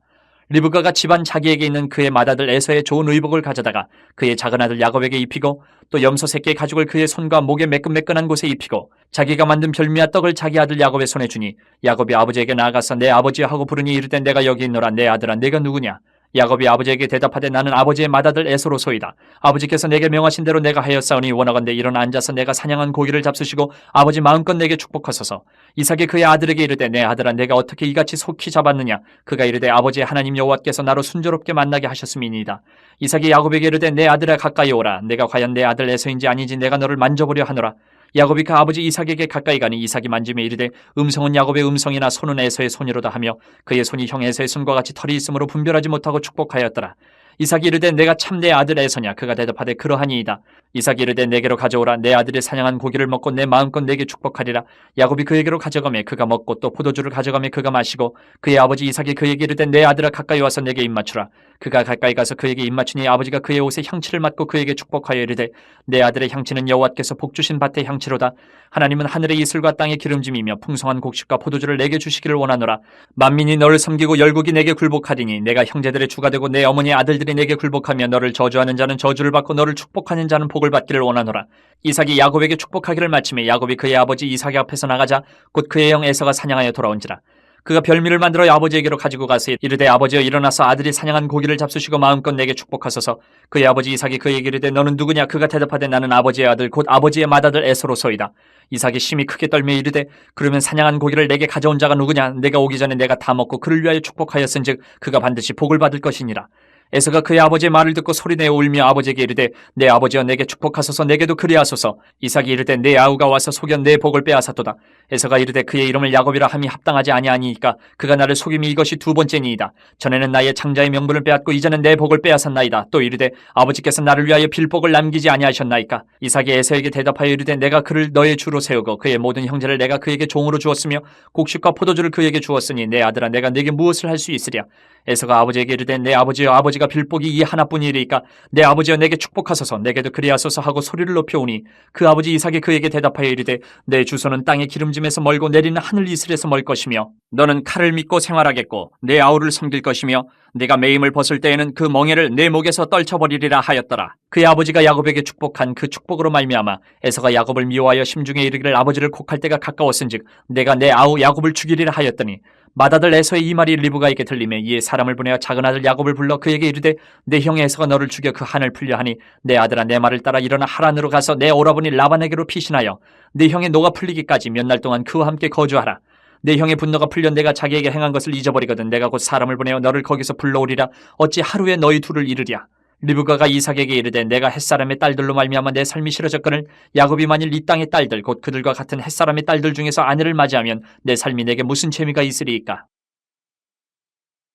리브가가 집안 자기에게 있는 그의 맏아들 에서의 좋은 의복을 가져다가 그의 작은 아들 야곱에게 입히고 또 염소 새끼의 가죽을 그의 손과 목에 매끈매끈한 곳에 입히고 자기가 만든 별미와 떡을 자기 아들 야곱의 손에 주니 야곱이 아버지에게 나아가서 내 아버지여 하고 부르니 이르되 내가 여기 있노라. 내 아들아 내가 누구냐. 야곱이 아버지에게 대답하되 나는 아버지의 맏아들 에서로소이다. 아버지께서 내게 명하신 대로 내가 하였사오니 원하건대 일어나 앉아서 내가 사냥한 고기를 잡수시고 아버지 마음껏 내게 축복하소서. 이삭이 그의 아들에게 이르되 내 아들아 내가 어떻게 이같이 속히 잡았느냐. 그가 이르되 아버지 하나님 여호와께서 나로 순조롭게 만나게 하셨음이니이다. 이삭이 야곱에게 이르되 내 아들아 가까이 오라. 내가 과연 내 아들 에서인지 아닌지 내가 너를 만져보려 하노라. 야곱이 그 아버지 이삭에게 가까이 가니 이삭이 만지며 이르되 음성은 야곱의 음성이나 손은 에서의 손이로다 하며 그의 손이 형 에서의 손과 같이 털이 있으므로 분별하지 못하고 축복하였더라. 이삭이 이르되 내가 참 내 아들 에서냐. 그가 대답하되 그러하니이다. 이삭이 이르되 내게로 가져오라. 내 아들이 사냥한 고기를 먹고 내 마음껏 내게 축복하리라. 야곱이 그에게로 가져가매 그가 먹고 또 포도주를 가져가매 그가 마시고 그의 아버지 이삭이 그에게 이르되 내 아들아 가까이 와서 내게 입맞추라. 그가 가까이 가서 그에게 입맞추니 아버지가 그의 옷에 향치를 맡고 그에게 축복하여 이르되 내 아들의 향치는 여호와께서 복주신 밭의 향치로다. 하나님은 하늘의 이슬과 땅의 기름짐이며 풍성한 곡식과 포도주를 내게 주시기를 원하노라. 만민이 너를 섬기고 열국이 내게 굴복하리니 내가 형제들의 주가 되고 내 어머니의 아들들이 내게 굴복하며 너를 저주하는 자는 저주를 받고 너를 축복하는 자는 복을 받기를 원하노라. 이삭이 야곱에게 축복하기를 마치매 야곱이 그의 아버지 이삭의 앞에서 나가자 곧 그의 형 에서가 사냥하여 돌아온지라. 그가 별미를 만들어 아버지에게로 가지고 가서 이르되 아버지여 일어나서 아들이 사냥한 고기를 잡수시고 마음껏 내게 축복하소서. 그의 아버지 이삭이 그에게 이르되 너는 누구냐? 그가 대답하되 나는 아버지의 아들 곧 아버지의 맏아들 에서로소이다. 이삭이 심히 크게 떨며 이르되 그러면 사냥한 고기를 내게 가져온 자가 누구냐? 내가 오기 전에 내가 다 먹고 그를 위하여 축복하였은즉 그가 반드시 복을 받을 것이니라. 에서가 그의 아버지의 말을 듣고 소리내어 울며 아버지에게 이르되 내 아버지여 내게 축복하소서. 내게도 그리하소서. 이삭이 이르되 내 아우가 와서 속여 내 복을 빼앗았도다. 에서가 이르되 그의 이름을 야곱이라 함이 합당하지 아니하니이까 그가 나를 속임이 이것이 두 번째니이다. 전에는 나의 장자의 명분을 빼앗고 이제는 내 복을 빼앗았나이다. 또 이르되 아버지께서 나를 위하여 빌복을 남기지 아니하셨나이까. 이삭이 에서에게 대답하여 이르되 내가 그를 너의 주로 세우고 그의 모든 형제를 내가 그에게 종으로 주었으며 곡식과 포도주를 그에게 주었으니 내 아들아 내가 네게 무엇을 할 수 있으랴. 에서가 아버지에게 이르되 내 아버지여 아버지가 빌복이 이 하나뿐이리이까 내 아버지여 내게 축복하소서. 내게도 그리하소서 하고 소리를 높여오니 그 아버지 이삭이 그에게 대답하여 이르되 내 주소는 땅의 기름짐에서 멀고 내리는 하늘 이슬에서 멀 것이며 너는 칼을 믿고 생활하겠고 내 아우를 섬길 것이며 내가 매임을 벗을 때에는 그 멍에를 내 목에서 떨쳐버리리라 하였더라. 그의 아버지가 야곱에게 축복한 그 축복으로 말미암아 에서가 야곱을 미워하여 심중에 이르기를 아버지를 곡할 때가 가까웠은즉 내가 내 아우 야곱을 죽이리라 하였더니 맏아들 에서의 이 말이 리브가에게 들리매 이에 사람을 보내어 작은 아들 야곱을 불러 그에게 이르되 내 형 에서가 너를 죽여 그 한을 풀려 하니 내 아들아 내 말을 따라 일어나 하란으로 가서 내 오라버니 라반에게로 피신하여 내 형의 노가 풀리기까지 몇 날 동안 그와 함께 거주하라. 내 형의 분노가 풀려 내가 자기에게 행한 것을 잊어버리거든 내가 곧 사람을 보내어 너를 거기서 불러오리라. 어찌 하루에 너희 둘을 이르랴. 리브가가 이삭에게 이르되 내가 햇사람의 딸들로 말미암아 내 삶이 싫어졌거늘 야곱이 만일 이 땅의 딸들 곧 그들과 같은 햇사람의 딸들 중에서 아내를 맞이하면 내 삶이 내게 무슨 재미가 있으리이까.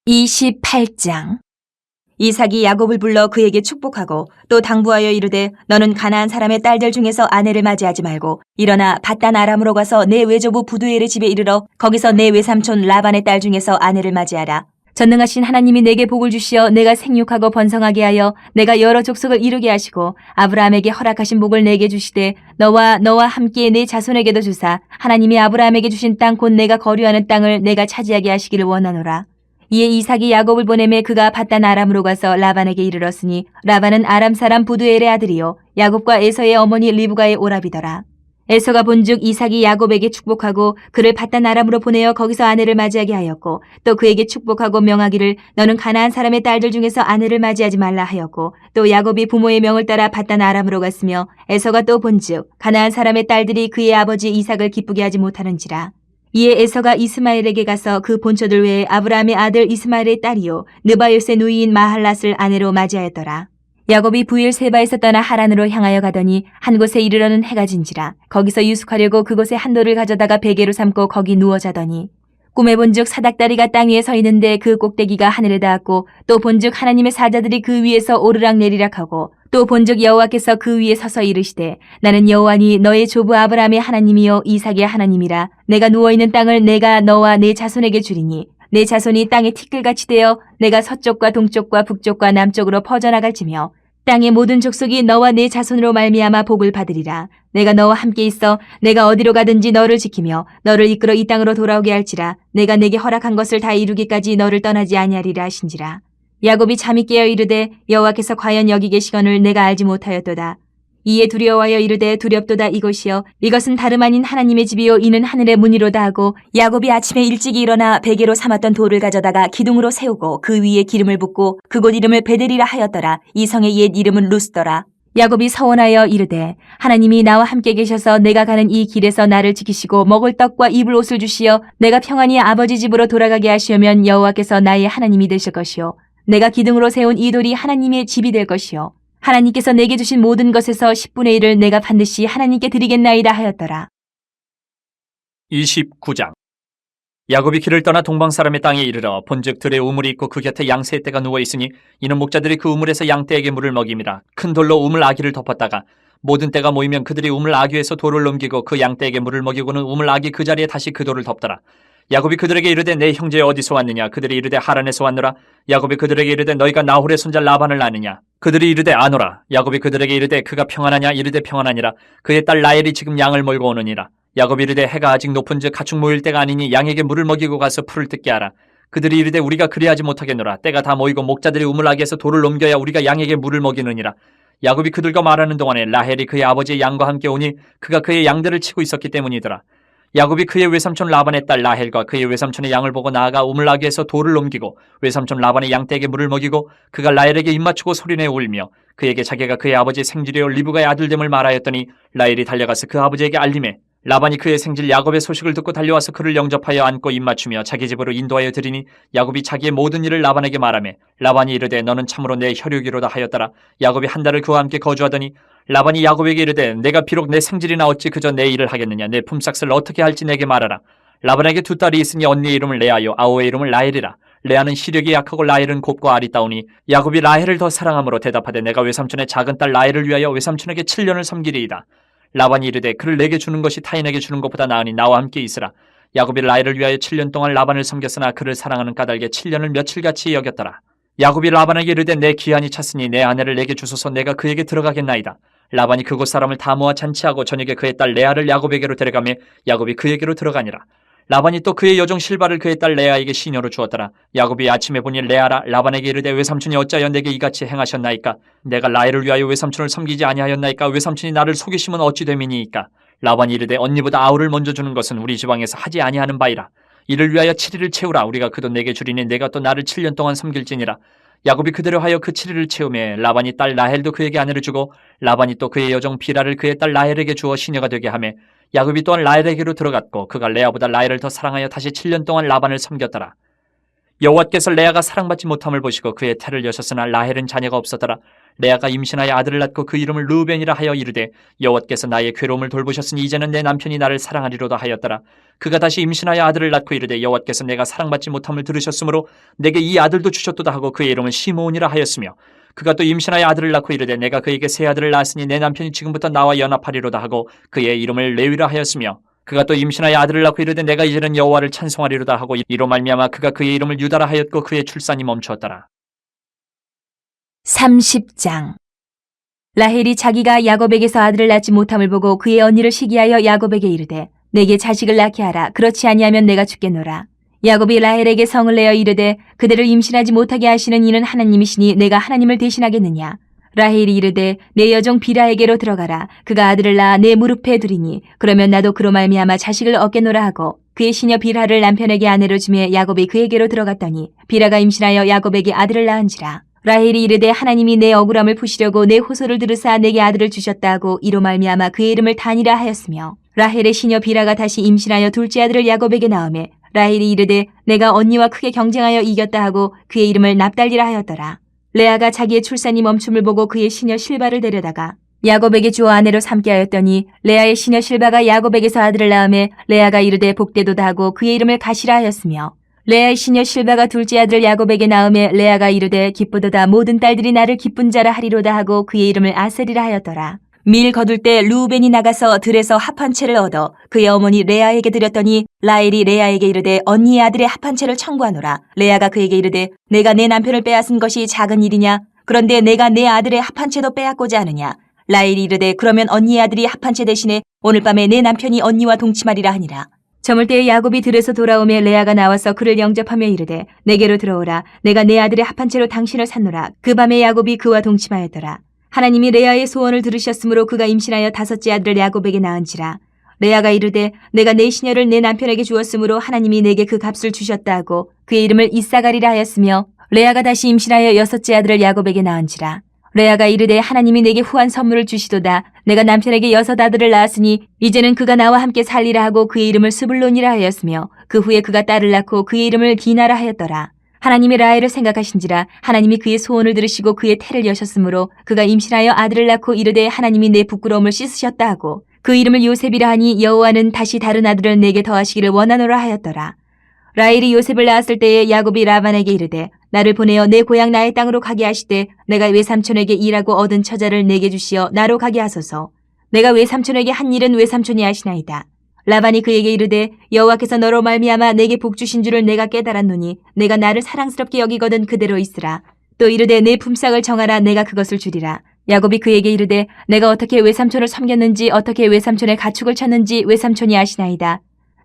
28장. 이삭이 야곱을 불러 그에게 축복하고 또 당부하여 이르되 너는 가나안 사람의 딸들 중에서 아내를 맞이하지 말고 일어나 밧단 아람으로 가서 내 외조부 부두엘의 집에 이르러 거기서 내 외삼촌 라반의 딸 중에서 아내를 맞이하라. 전능하신 하나님이 내게 복을 주시어 내가 생육하고 번성하게 하여 내가 여러 족속을 이루게 하시고 아브라함에게 허락하신 복을 내게 주시되 너와 함께 내 자손에게도 주사 하나님이 아브라함에게 주신 땅 곧 내가 거류하는 땅을 내가 차지하게 하시기를 원하노라. 이에 이삭이 야곱을 보내매 그가 밧단 아람으로 가서 라반에게 이르렀으니 라반은 아람 사람 부두엘의 아들이요 야곱과 에서의 어머니 리브가의 오라비더라. 에서가 본즉 이삭이 야곱에게 축복하고 그를 밧단 아람으로 보내어 거기서 아내를 맞이하게 하였고 또 그에게 축복하고 명하기를 너는 가나안 사람의 딸들 중에서 아내를 맞이하지 말라 하였고 또 야곱이 부모의 명을 따라 밧단 아람으로 갔으며 에서가 또 본즉 가나안 사람의 딸들이 그의 아버지 이삭을 기쁘게 하지 못하는지라. 이에 에서가 이스마엘에게 가서 그 본처들 외에 아브라함의 아들 이스마엘의 딸이요 느바요스의 누이인 마할랏을 아내로 맞이하였더라. 야곱이 부엘세바에서 떠나 하란으로 향하여 가더니 한 곳에 이르러는 해가 진지라. 거기서 유숙하려고 그곳에 한 돌을 가져다가 베개로 삼고 거기 누워 자더니 꿈에 본즉 사닥다리가 땅 위에 서 있는데 그 꼭대기가 하늘에 닿았고 또 본즉 하나님의 사자들이 그 위에서 오르락 내리락 하고 또 본즉 여호와께서 그 위에 서서 이르시되 나는 여호와니 너의 조부 아브라함의 하나님이요 이삭의 하나님이라. 내가 누워있는 땅을 내가 너와 내 자손에게 주리니 내 자손이 땅의 티끌같이 되어 내가 서쪽과 동쪽과 북쪽과 남쪽으로 퍼져나갈지며 땅의 모든 족속이 너와 내 자손으로 말미암아 복을 받으리라. 내가 너와 함께 있어 내가 어디로 가든지 너를 지키며 너를 이끌어 이 땅으로 돌아오게 할지라. 내가 내게 허락한 것을 다 이루기까지 너를 떠나지 아니하리라 하신지라. 야곱이 잠이 깨어 이르되 여호와께서 과연 여기 계시거늘 내가 알지 못하였도다. 이에 두려워하여 이르되 두렵도다. 이것이여 이것은 다름 아닌 하나님의 집이요 이는 하늘의 문이로다 하고 야곱이 아침에 일찍이 일어나 베개로 삼았던 돌을 가져다가 기둥으로 세우고 그 위에 기름을 붓고 그곳 이름을 베델이라 하였더라. 이 성의 옛 이름은 루스더라. 야곱이 서원하여 이르되 하나님이 나와 함께 계셔서 내가 가는 이 길에서 나를 지키시고 먹을 떡과 입을 옷을 주시어 내가 평안히 아버지 집으로 돌아가게 하시오면 여호와께서 나의 하나님이 되실 것이요 내가 기둥으로 세운 이 돌이 하나님의 집이 될 것이요 하나님께서 내게 주신 모든 것에서 10분의 1을 내가 반드시 하나님께 드리겠나이다 하였더라. 29장. 야곱이 길을 떠나 동방 사람의 땅에 이르러 본즉 들에 우물이 있고 그 곁에 양 세 떼가 누워 있으니 이는 목자들이 그 우물에서 양 떼에게 물을 먹임이라. 큰 돌로 우물 아귀를 덮었다가 모든 떼가 모이면 그들이 우물 아귀에서 돌을 넘기고 그 양 떼에게 물을 먹이고는 우물 아귀 그 자리에 다시 그 돌을 덮더라. 야곱이 그들에게 이르되 내 형제 어디서 왔느냐? 그들이 이르되 하란에서 왔노라. 야곱이 그들에게 이르되 너희가 나홀의 손자 라반을 아느냐? 그들이 이르되 아노라. 야곱이 그들에게 이르되 그가 평안하냐? 이르되 평안하니라. 그의 딸 라헬이 지금 양을 몰고 오느니라. 야곱이 이르되 해가 아직 높은즉 가축 모일 때가 아니니 양에게 물을 먹이고 가서 풀을 뜯게 하라. 그들이 이르되 우리가 그리하지 못하겠노라. 때가 다 모이고 목자들이 우물아기에서 돌을 옮겨야 우리가 양에게 물을 먹이느니라. 야곱이 그들과 말하는 동안에 라헬이 그의 아버지의 양과 함께 오니 그가 그의 양들을 치고 있었기 때문이더라. 야곱이 그의 외삼촌 라반의 딸 라헬과 그의 외삼촌의 양을 보고 나아가 우물나기에서 돌을 옮기고 외삼촌 라반의 양떼에게 물을 먹이고 그가 라헬에게 입맞추고 소리내 울며 그에게 자기가 그의 아버지 생질이요 리브가의 아들됨을 말하였더니 라헬이 달려가서 그 아버지에게 알림해 라반이 그의 생질 야곱의 소식을 듣고 달려와서 그를 영접하여 안고 입맞추며 자기 집으로 인도하여 드리니 야곱이 자기의 모든 일을 라반에게 말하며 라반이 이르되 너는 참으로 내 혈육이로다 하였더라. 야곱이 한 달을 그와 함께 거주하더니 라반이 야곱에게 이르되 내가 비록 내 생질이나 어찌 그저 내 일을 하겠느냐. 내 품삯을 어떻게 할지 내게 말하라. 라반에게 두 딸이 있으니 언니의 이름을 레아요 아우의 이름을 라헬이라. 레아는 시력이 약하고 라헬은 곱고 아리따우니 야곱이 라헬을 더 사랑함으로 대답하되 내가 외삼촌의 작은 딸 라헬을 위하여 외삼촌에게 7년을 섬기리이다. 라반이 이르되 그를 내게 주는 것이 타인에게 주는 것보다 나으니 나와 함께 있으라. 야곱이 라헬을 위하여 7년 동안 라반을 섬겼으나 그를 사랑하는 까닭에 7년을 며칠같이 여겼더라. 야곱이 라반에게 이르되 내 기한이 찼으니 내 아내를 내게 주소서 내가 그에게 들어가겠나이다. 라반이 그곳 사람을 다 모아 잔치하고 저녁에 그의 딸 레아를 야곱에게로 데려가며 야곱이 그에게로 들어가니라. 라반이 또 그의 여종 실바를 그의 딸 레아에게 시녀로 주었더라. 야곱이 아침에 보니 레아라. 라반에게 이르되 외삼촌이 어찌하여 내게 이같이 행하셨나이까? 내가 라헬을 위하여 외삼촌을 섬기지 아니하였나이까? 외삼촌이 나를 속이시면 어찌 됨이니이까? 라반이 이르되 언니보다 아우를 먼저 주는 것은 우리 지방에서 하지 아니하는 바이라. 이를 위하여 7일을 채우라. 우리가 그도 내게 주리니 내가 또 나를 7년 동안 섬길지니라. 야곱이 그대로 하여 그 7일을 채우매 라반이 딸 라헬도 그에게 아내를 주고 라반이 또 그의 여종 비라를 그의 딸 라헬에게 주어 시녀가 되게 하매 야곱이 또한 라헬에게로 들어갔고 그가 레아보다 라헬을 더 사랑하여 다시 7년 동안 라반을 섬겼더라. 여호와께서 레아가 사랑받지 못함을 보시고 그의 태를 여셨으나 라헬은 자녀가 없었더라. 레아가 임신하여 아들을 낳고 그 이름을 르우벤이라 하여 이르되 여호와께서 나의 괴로움을 돌보셨으니 이제는 내 남편이 나를 사랑하리로다 하였더라. 그가 다시 임신하여 아들을 낳고 이르되 여호와께서 내가 사랑받지 못함을 들으셨으므로 내게 이 아들도 주셨도다 하고 그의 이름은 시므온이라 하였으며 그가 또 임신하여 아들을 낳고 이르되 내가 그에게 세 아들을 낳았으니 내 남편이 지금부터 나와 연합하리로다 하고 그의 이름을 레위라 하였으며 그가 또 임신하여 아들을 낳고 이르되 내가 이제는 여호와를 찬송하리로다 하고 이로 말미암아 그가 그의 이름을 유다라 하였고 그의 출산이 멈추었더라. 30장. 라헬이 자기가 야곱에게서 아들을 낳지 못함을 보고 그의 언니를 시기하여 야곱에게 이르되 내게 자식을 낳게 하라. 그렇지 아니하면 내가 죽겠노라. 야곱이 라헬에게 성을 내어 이르되 그대를 임신하지 못하게 하시는 이는 하나님이시니 내가 하나님을 대신하겠느냐. 라헬이 이르되 내 여종 비라에게로 들어가라. 그가 아들을 낳아 내 무릎에 두리니 그러면 나도 그로 말미암아 자식을 얻겠노라 하고 그의 시녀 비라를 남편에게 아내로 주며 야곱이 그에게로 들어갔더니 비라가 임신하여 야곱에게 아들을 낳은지라. 라헬이 이르되 하나님이 내 억울함을 푸시려고 내 호소를 들으사 내게 아들을 주셨다 하고 이로 말미암아 그의 이름을 단이라 하였으며 라헬의 시녀 비라가 다시 임신하여 둘째 아들을 야곱에게 낳으매 라헬이 이르되 내가 언니와 크게 경쟁하여 이겼다 하고 그의 이름을 납달리라 하였더라. 레아가 자기의 출산이 멈춤을 보고 그의 시녀 실바를 데려다가 야곱에게 주어 아내로 삼게 하였더니 레아의 시녀 실바가 야곱에게서 아들을 낳으매 레아가 이르되 복되도다 하고 그의 이름을 가시라 하였으며 레아의 시녀 실바가 둘째 아들을 야곱에게 낳으매 레아가 이르되 기쁘도다 모든 딸들이 나를 기쁜 자라 하리로다 하고 그의 이름을 아셀이라 하였더라. 밀 거둘 때 르우벤이 나가서 들에서 합 한 채를 얻어 그의 어머니 레아에게 드렸더니 라헬이 레아에게 이르되 언니의 아들의 합 한 채를 청구하노라. 레아가 그에게 이르되 내가 내 남편을 빼앗은 것이 작은 일이냐? 그런데 내가 내 아들의 합 한 채도 빼앗고자 하느냐? 라헬이 이르되 그러면 언니의 아들이 합 한 채 대신에 오늘 밤에 내 남편이 언니와 동침하리라 하니라. 저물 때에 야곱이 들에서 돌아오며 레아가 나와서 그를 영접하며 이르되 내게로 들어오라. 내가 내 아들의 합 한 채로 당신을 샀노라. 그 밤에 야곱이 그와 동침하였더라. 하나님이 레아의 소원을 들으셨으므로 그가 임신하여 다섯째 아들을 야곱에게 낳은지라. 레아가 이르되 내가 내 시녀를 내 남편에게 주었으므로 하나님이 내게 그 값을 주셨다 하고 그의 이름을 이사가리라 하였으며 레아가 다시 임신하여 여섯째 아들을 야곱에게 낳은지라. 레아가 이르되 하나님이 내게 후한 선물을 주시도다. 내가 남편에게 여섯 아들을 낳았으니 이제는 그가 나와 함께 살리라 하고 그의 이름을 스불론이라 하였으며 그 후에 그가 딸을 낳고 그의 이름을 디나라 하였더라. 하나님이 라헬을 생각하신지라. 하나님이 그의 소원을 들으시고 그의 태를 여셨으므로 그가 임신하여 아들을 낳고 이르되 하나님이 내 부끄러움을 씻으셨다 하고 그 이름을 요셉이라 하니 여호와는 다시 다른 아들을 내게 더하시기를 원하노라 하였더라. 라헬이 요셉을 낳았을 때에 야곱이 라반에게 이르되 나를 보내어 내 고향 나의 땅으로 가게 하시되 내가 외삼촌에게 일하고 얻은 처자를 내게 주시어 나로 가게 하소서. 내가 외삼촌에게 한 일은 외삼촌이 하시나이다. 라반이 그에게 이르되 여호와께서 너로 말미암아 내게 복 주신 줄을 내가 깨달았노니 내가 나를 사랑스럽게 여기거든 그대로 있으라. 또 이르되 내 품삯을 정하라. 내가 그것을 주리라. 야곱이 그에게 이르되 내가 어떻게 외삼촌을 섬겼는지 어떻게 외삼촌의 가축을 쳤는지 외삼촌이 아시나이다.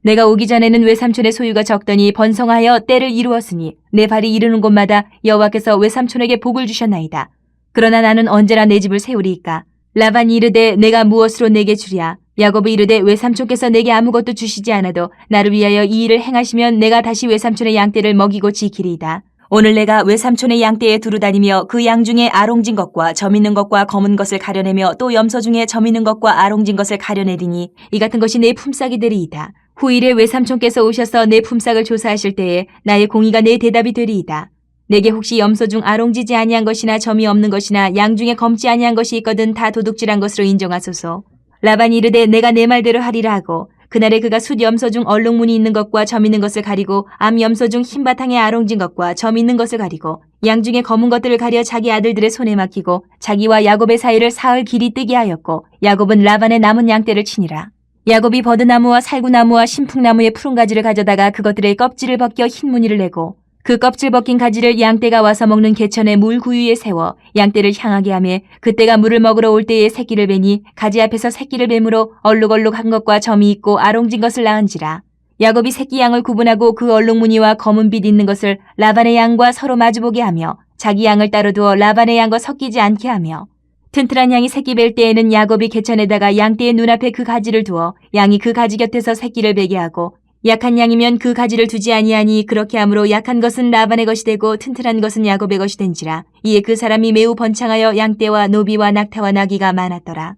내가 오기 전에는 외삼촌의 소유가 적더니 번성하여 때를 이루었으니 내 발이 이르는 곳마다 여호와께서 외삼촌에게 복을 주셨나이다. 그러나 나는 언제나 내 집을 세우리이까. 라반이 이르되 내가 무엇으로 내게 주랴. 야곱이 이르되 외삼촌께서 내게 아무것도 주시지 않아도 나를 위하여 이 일을 행하시면 내가 다시 외삼촌의 양떼를 먹이고 지키리이다. 오늘 내가 외삼촌의 양떼에 두루 다니며 그 양 중에 아롱진 것과 점 있는 것과 검은 것을 가려내며 또 염소 중에 점 있는 것과 아롱진 것을 가려내리니 이 같은 것이 내 품삯이 되리이다. 후일에 외삼촌께서 오셔서 내 품삯을 조사하실 때에 나의 공의가 내 대답이 되리이다. 내게 혹시 염소 중 아롱지지 아니한 것이나 점이 없는 것이나 양 중에 검지 아니한 것이 있거든 다 도둑질한 것으로 인정하소서. 라반이 이르되 내가 내 말대로 하리라 하고 그날에 그가 숫 염소 중 얼룩무늬 있는 것과 점 있는 것을 가리고 암 염소 중 흰 바탕에 아롱진 것과 점 있는 것을 가리고 양 중에 검은 것들을 가려 자기 아들들의 손에 맡기고 자기와 야곱의 사이를 사흘 길이 뜨게 하였고 야곱은 라반의 남은 양떼를 치니라. 야곱이 버드나무와 살구나무와 신풍나무의 푸른 가지를 가져다가 그것들의 껍질을 벗겨 흰 무늬를 내고 그 껍질 벗긴 가지를 양떼가 와서 먹는 개천의 물 구유에 세워 양떼를 향하게 하며 그때가 물을 먹으러 올 때에 새끼를 베니 가지 앞에서 새끼를 뱀으로 얼룩얼룩한 것과 점이 있고 아롱진 것을 낳은지라. 야곱이 새끼 양을 구분하고 그 얼룩무늬와 검은 빛 있는 것을 라반의 양과 서로 마주보게 하며 자기 양을 따로 두어 라반의 양과 섞이지 않게 하며 튼튼한 양이 새끼 뵐 때에는 야곱이 개천에다가 양떼의 눈앞에 그 가지를 두어 양이 그 가지 곁에서 새끼를 베게 하고 약한 양이면 그 가지를 두지 아니하니 그렇게 함으로 약한 것은 라반의 것이 되고 튼튼한 것은 야곱의 것이 된지라. 이에 그 사람이 매우 번창하여 양떼와 노비와 낙타와 나귀가 많았더라.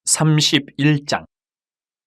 31장.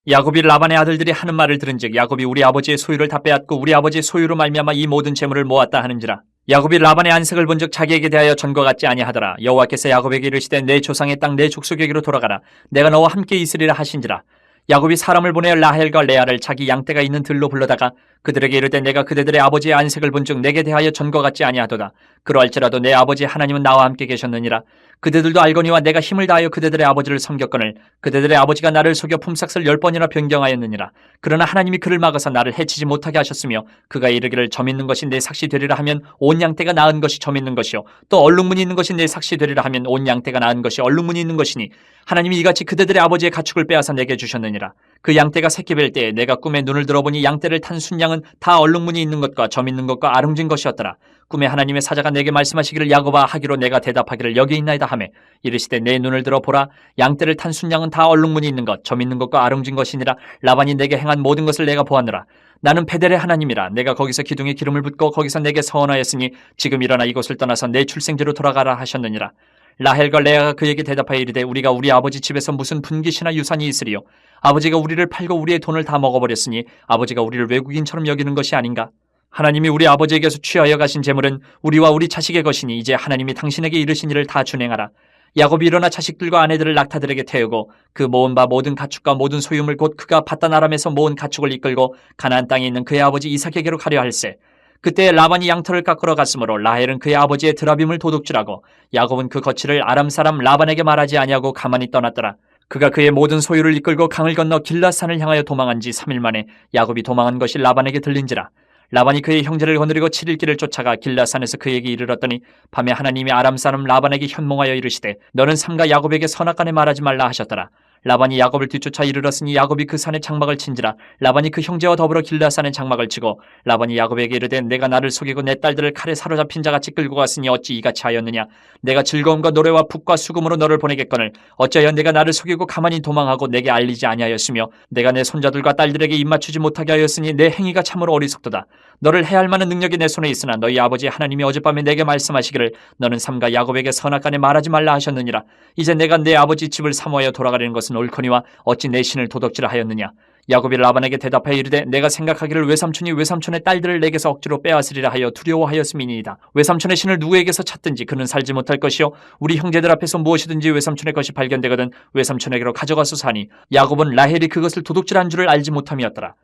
야곱이 라반의 아들들이 하는 말을 들은즉 야곱이 우리 아버지의 소유를 다 빼앗고 우리 아버지의 소유로 말미암아 이 모든 재물을 모았다 하는지라. 야곱이 라반의 안색을 본즉 자기에게 대하여 전과 같지 아니하더라. 여호와께서 야곱에게 이르시되 내 조상의 땅 내 족속에게로 돌아가라. 내가 너와 함께 있으리라 하신지라. 야곱이 사람을 보내어 라헬과 레아를 자기 양떼가 있는 들로 불러다가 그들에게 이르되 내가 그대들의 아버지의 안색을 본즉 내게 대하여 전과 같지 아니하도다. 그러할지라도 내 아버지 하나님은 나와 함께 계셨느니라. 그대들도 알거니와 내가 힘을 다하여 그대들의 아버지를 섬겼거늘 그대들의 아버지가 나를 속여 품삯을 10번이나 변경하였느니라. 그러나 하나님이 그를 막아서 나를 해치지 못하게 하셨으며 그가 이르기를 점 있는 것이 내 삭시 되리라 하면 온 양떼가 낳은 것이 점 있는 것이요 또 얼룩무늬 있는 것이 내 삭시 되리라 하면 온 양떼가 낳은 것이 얼룩무늬 있는 것이니 하나님이 이같이 그대들의 아버지의 가축을 빼앗아 내게 주셨느니라. 그 양떼가 새끼 뵐 때에 내가 꿈에 눈을 들어보니 양떼를 탄 순양은 다 얼룩무늬 있는 것과 점 있는 것과 아롱진 것이었더라. 꿈에 하나님의 사자가 내게 말씀하시기를 야곱아 하기로 내가 대답하기를 여기 있나이다 하매 이르시되 내 눈을 들어 보라 양떼를 탄 순양은 다 얼룩무늬 있는 것 점 있는 것과 아롱진 것이니라. 라반이 내게 행한 모든 것을 내가 보았노라. 나는 베델의 하나님이라. 내가 거기서 기둥에 기름을 붓고 거기서 내게 서원하였으니 지금 일어나 이곳을 떠나서 내 출생지로 돌아가라 하셨느니라. 라헬과 레아가 그에게 대답하여 이르되 우리가 우리 아버지 집에서 무슨 분깃이나 유산이 있으리요. 아버지가 우리를 팔고 우리의 돈을 다 먹어버렸으니 아버지가 우리를 외국인처럼 여기는 것이 아닌가. 하나님이 우리 아버지에게서 취하여 가신 재물은 우리와 우리 자식의 것이니 이제 하나님이 당신에게 이르신 일을 다 준행하라. 야곱이 일어나 자식들과 아내들을 낙타들에게 태우고 그 모은 바 모든 가축과 모든 소유물 곧 그가 바단 아람에서 모은 가축을 이끌고 가나안 땅에 있는 그의 아버지 이삭에게로 가려 할세. 그때 라반이 양털을 깎으러 갔으므로 라헬은 그의 아버지의 드라빔을 도둑질하고 야곱은 그 거취를 아람 사람 라반에게 말하지 아니하고 가만히 떠났더라. 그가 그의 모든 소유를 이끌고 강을 건너 길라산을 향하여 도망한 지 3일 만에 야곱이 도망한 것이 라반에게 들린지라. 라반이 그의 형제를 거느리고 7일 길을 쫓아가 길라산에서 그에게 이르렀더니 밤에 하나님이 아람 사람 라반에게 현몽하여 이르시되 너는 삼가 야곱에게 선악간에 말하지 말라 하셨더라. 라반이 야곱을 뒤쫓아 이르렀으니 야곱이 그 산에 장막을 친지라. 라반이 그 형제와 더불어 길라산에 장막을 치고 라반이 야곱에게 이르되 내가 나를 속이고 내 딸들을 칼에 사로잡힌 자같이 끌고 갔으니 어찌 이같이 하였느냐. 내가 즐거움과 노래와 북과 수금으로 너를 보내겠거늘 어찌하여 내가 나를 속이고 가만히 도망하고 내게 알리지 아니하였으며 내가 내 손자들과 딸들에게 입맞추지 못하게 하였으니 내 행위가 참으로 어리석도다. 너를 해할 만한 능력이 내 손에 있으나 너희 아버지 하나님이 어젯밤에 내게 말씀하시기를 너는 삼가 야곱에게 선악간에 말하지 말라 하셨느니라. 이제 내가 내 아버지 집을 사모하여 돌아가려는 것은 옳거니와 어찌 내 신을 도둑질하였느냐. 야곱이 라반에게 대답하여 이르되 내가 생각하기를 외삼촌이 외삼촌의 딸들을 내게서 억지로 빼앗으리라 하여 두려워하였음이니이다. 외삼촌의 신을 누구에게서 찾든지 그는 살지 못할 것이요 우리 형제들 앞에서 무엇이든지 외삼촌의 것이 발견되거든 외삼촌에게로 가져가소서 하니 야곱은 라헬이 그것을 도둑질한 줄을 알지 못함이었더라.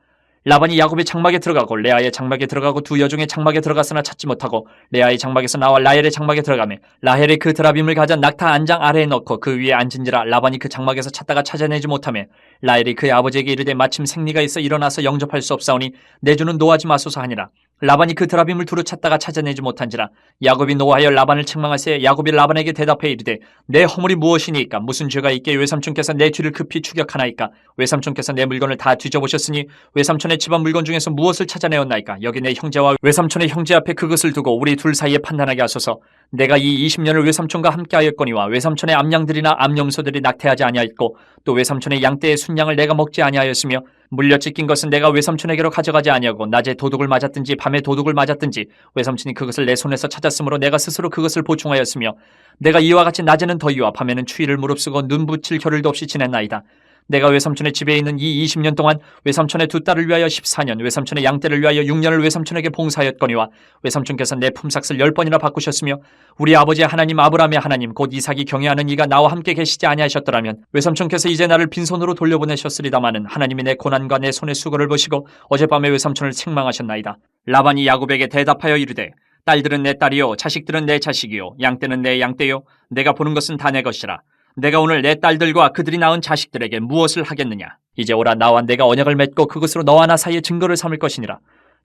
라반이 야곱의 장막에 들어가고 레아의 장막에 들어가고 두 여종의 장막에 들어갔으나 찾지 못하고 레아의 장막에서 나와 라헬의 장막에 들어가며 라헬이 그 드라빔을 가져 낙타 안장 아래에 넣고 그 위에 앉은지라. 라반이 그 장막에서 찾다가 찾아내지 못하며 라헬이 그의 아버지에게 이르되 마침 생리가 있어 일어나서 영접할 수 없사오니 내 주는 노하지 마소서 하니라. 라반이 그 드라빔을 두루 찾다가 찾아내지 못한지라 야곱이 노하여 라반을 책망하세. 야곱이 라반에게 대답해 이르되 내 허물이 무엇이니까? 무슨 죄가 있게 외삼촌께서 내 뒤를 급히 추격하나이까? 외삼촌께서 내 물건을 다 뒤져보셨으니 외삼촌의 집안 물건 중에서 무엇을 찾아내었나이까? 여기 내 형제와 외삼촌의 형제 앞에 그것을 두고 우리 둘 사이에 판단하게 하소서. 내가 이 20년을 외삼촌과 함께하였거니와 외삼촌의 암양들이나 암염소들이 낙태하지 아니하였고 또 외삼촌의 양떼의 순양을 내가 먹지 아니하였으며 물려 찢긴 것은 내가 외삼촌에게로 가져가지 아니하고 낮에 도둑을 맞았든지 밤에 도둑을 맞았든지 외삼촌이 그것을 내 손에서 찾았으므로 내가 스스로 그것을 보충하였으며 내가 이와 같이 낮에는 더위와 밤에는 추위를 무릅쓰고 눈 붙일 겨를도 없이 지냈나이다. 내가 외삼촌의 집에 있는 이 20년 동안 외삼촌의 두 딸을 위하여 14년, 외삼촌의 양떼를 위하여 6년을 외삼촌에게 봉사하였거니와 외삼촌께서 내 품삯을 10번이나 바꾸셨으며 우리 아버지의 하나님 아브라함의 하나님 곧 이삭이 경외하는 이가 나와 함께 계시지 아니하셨더라면 외삼촌께서 이제 나를 빈손으로 돌려보내셨으리다마는 하나님이 내 고난과 내 손의 수고를 보시고 어젯밤에 외삼촌을 책망하셨나이다. 라반이 야곱에게 대답하여 이르되 딸들은 내 딸이요 자식들은 내 자식이요 양떼는 내 양떼요 내가 보는 것은 다 내 것이라. 내가 오늘 내 딸들과 그들이 낳은 자식들에게 무엇을 하겠느냐? 이제 오라 나와 내가 언약을 맺고 그것으로 너와 나 사이에 증거를 삼을 것이니라.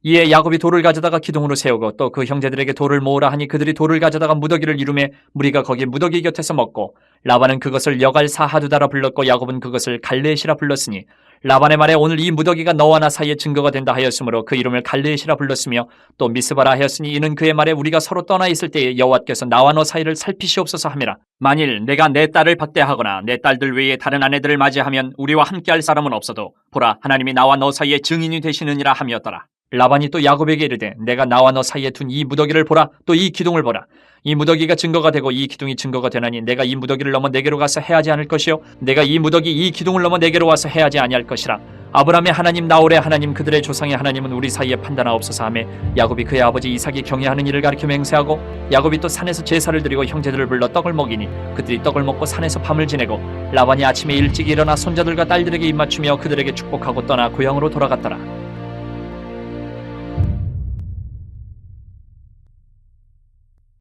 이에 야곱이 돌을 가져다가 기둥으로 세우고 또 그 형제들에게 돌을 모으라 하니 그들이 돌을 가져다가 무더기를 이루매 무리가 거기 무더기 곁에서 먹고 라반은 그것을 여갈 사하두다라 불렀고 야곱은 그것을 갈레시라 불렀으니 라반의 말에 오늘 이 무더기가 너와 나 사이에 증거가 된다 하였으므로 그 이름을 갈레시라 불렀으며 또 미스바라 하였으니 이는 그의 말에 우리가 서로 떠나 있을 때에 여호와께서 나와 너 사이를 살피시옵소서 함이라. 만일 내가 내 딸을 박대하거나 내 딸들 외에 다른 아내들을 맞이하면 우리와 함께할 사람은 없어도 보라 하나님이 나와 너 사이에 증인이 되시느니라 함이었더라. 라반이 또 야곱에게 이르되 내가 나와 너 사이에 둔 이 무더기를 보라 또 이 기둥을 보라. 이 무더기가 증거가 되고 이 기둥이 증거가 되나니 내가 이 무더기를 넘어 내게로 가서 해하지 않을 것이요 내가 이 무더기 이 기둥을 넘어 내게로 와서 해하지 아니할 것이라. 아브라함의 하나님 나홀의 하나님 그들의 조상의 하나님은 우리 사이에 판단하옵소서 하며 야곱이 그의 아버지 이삭이 경외하는 일을 가리켜 맹세하고 야곱이 또 산에서 제사를 드리고 형제들을 불러 떡을 먹이니 그들이 떡을 먹고 산에서 밤을 지내고 라반이 아침에 일찍 일어나 손자들과 딸들에게 입맞추며 그들에게 축복하고 떠나 고향으로 돌아갔더라.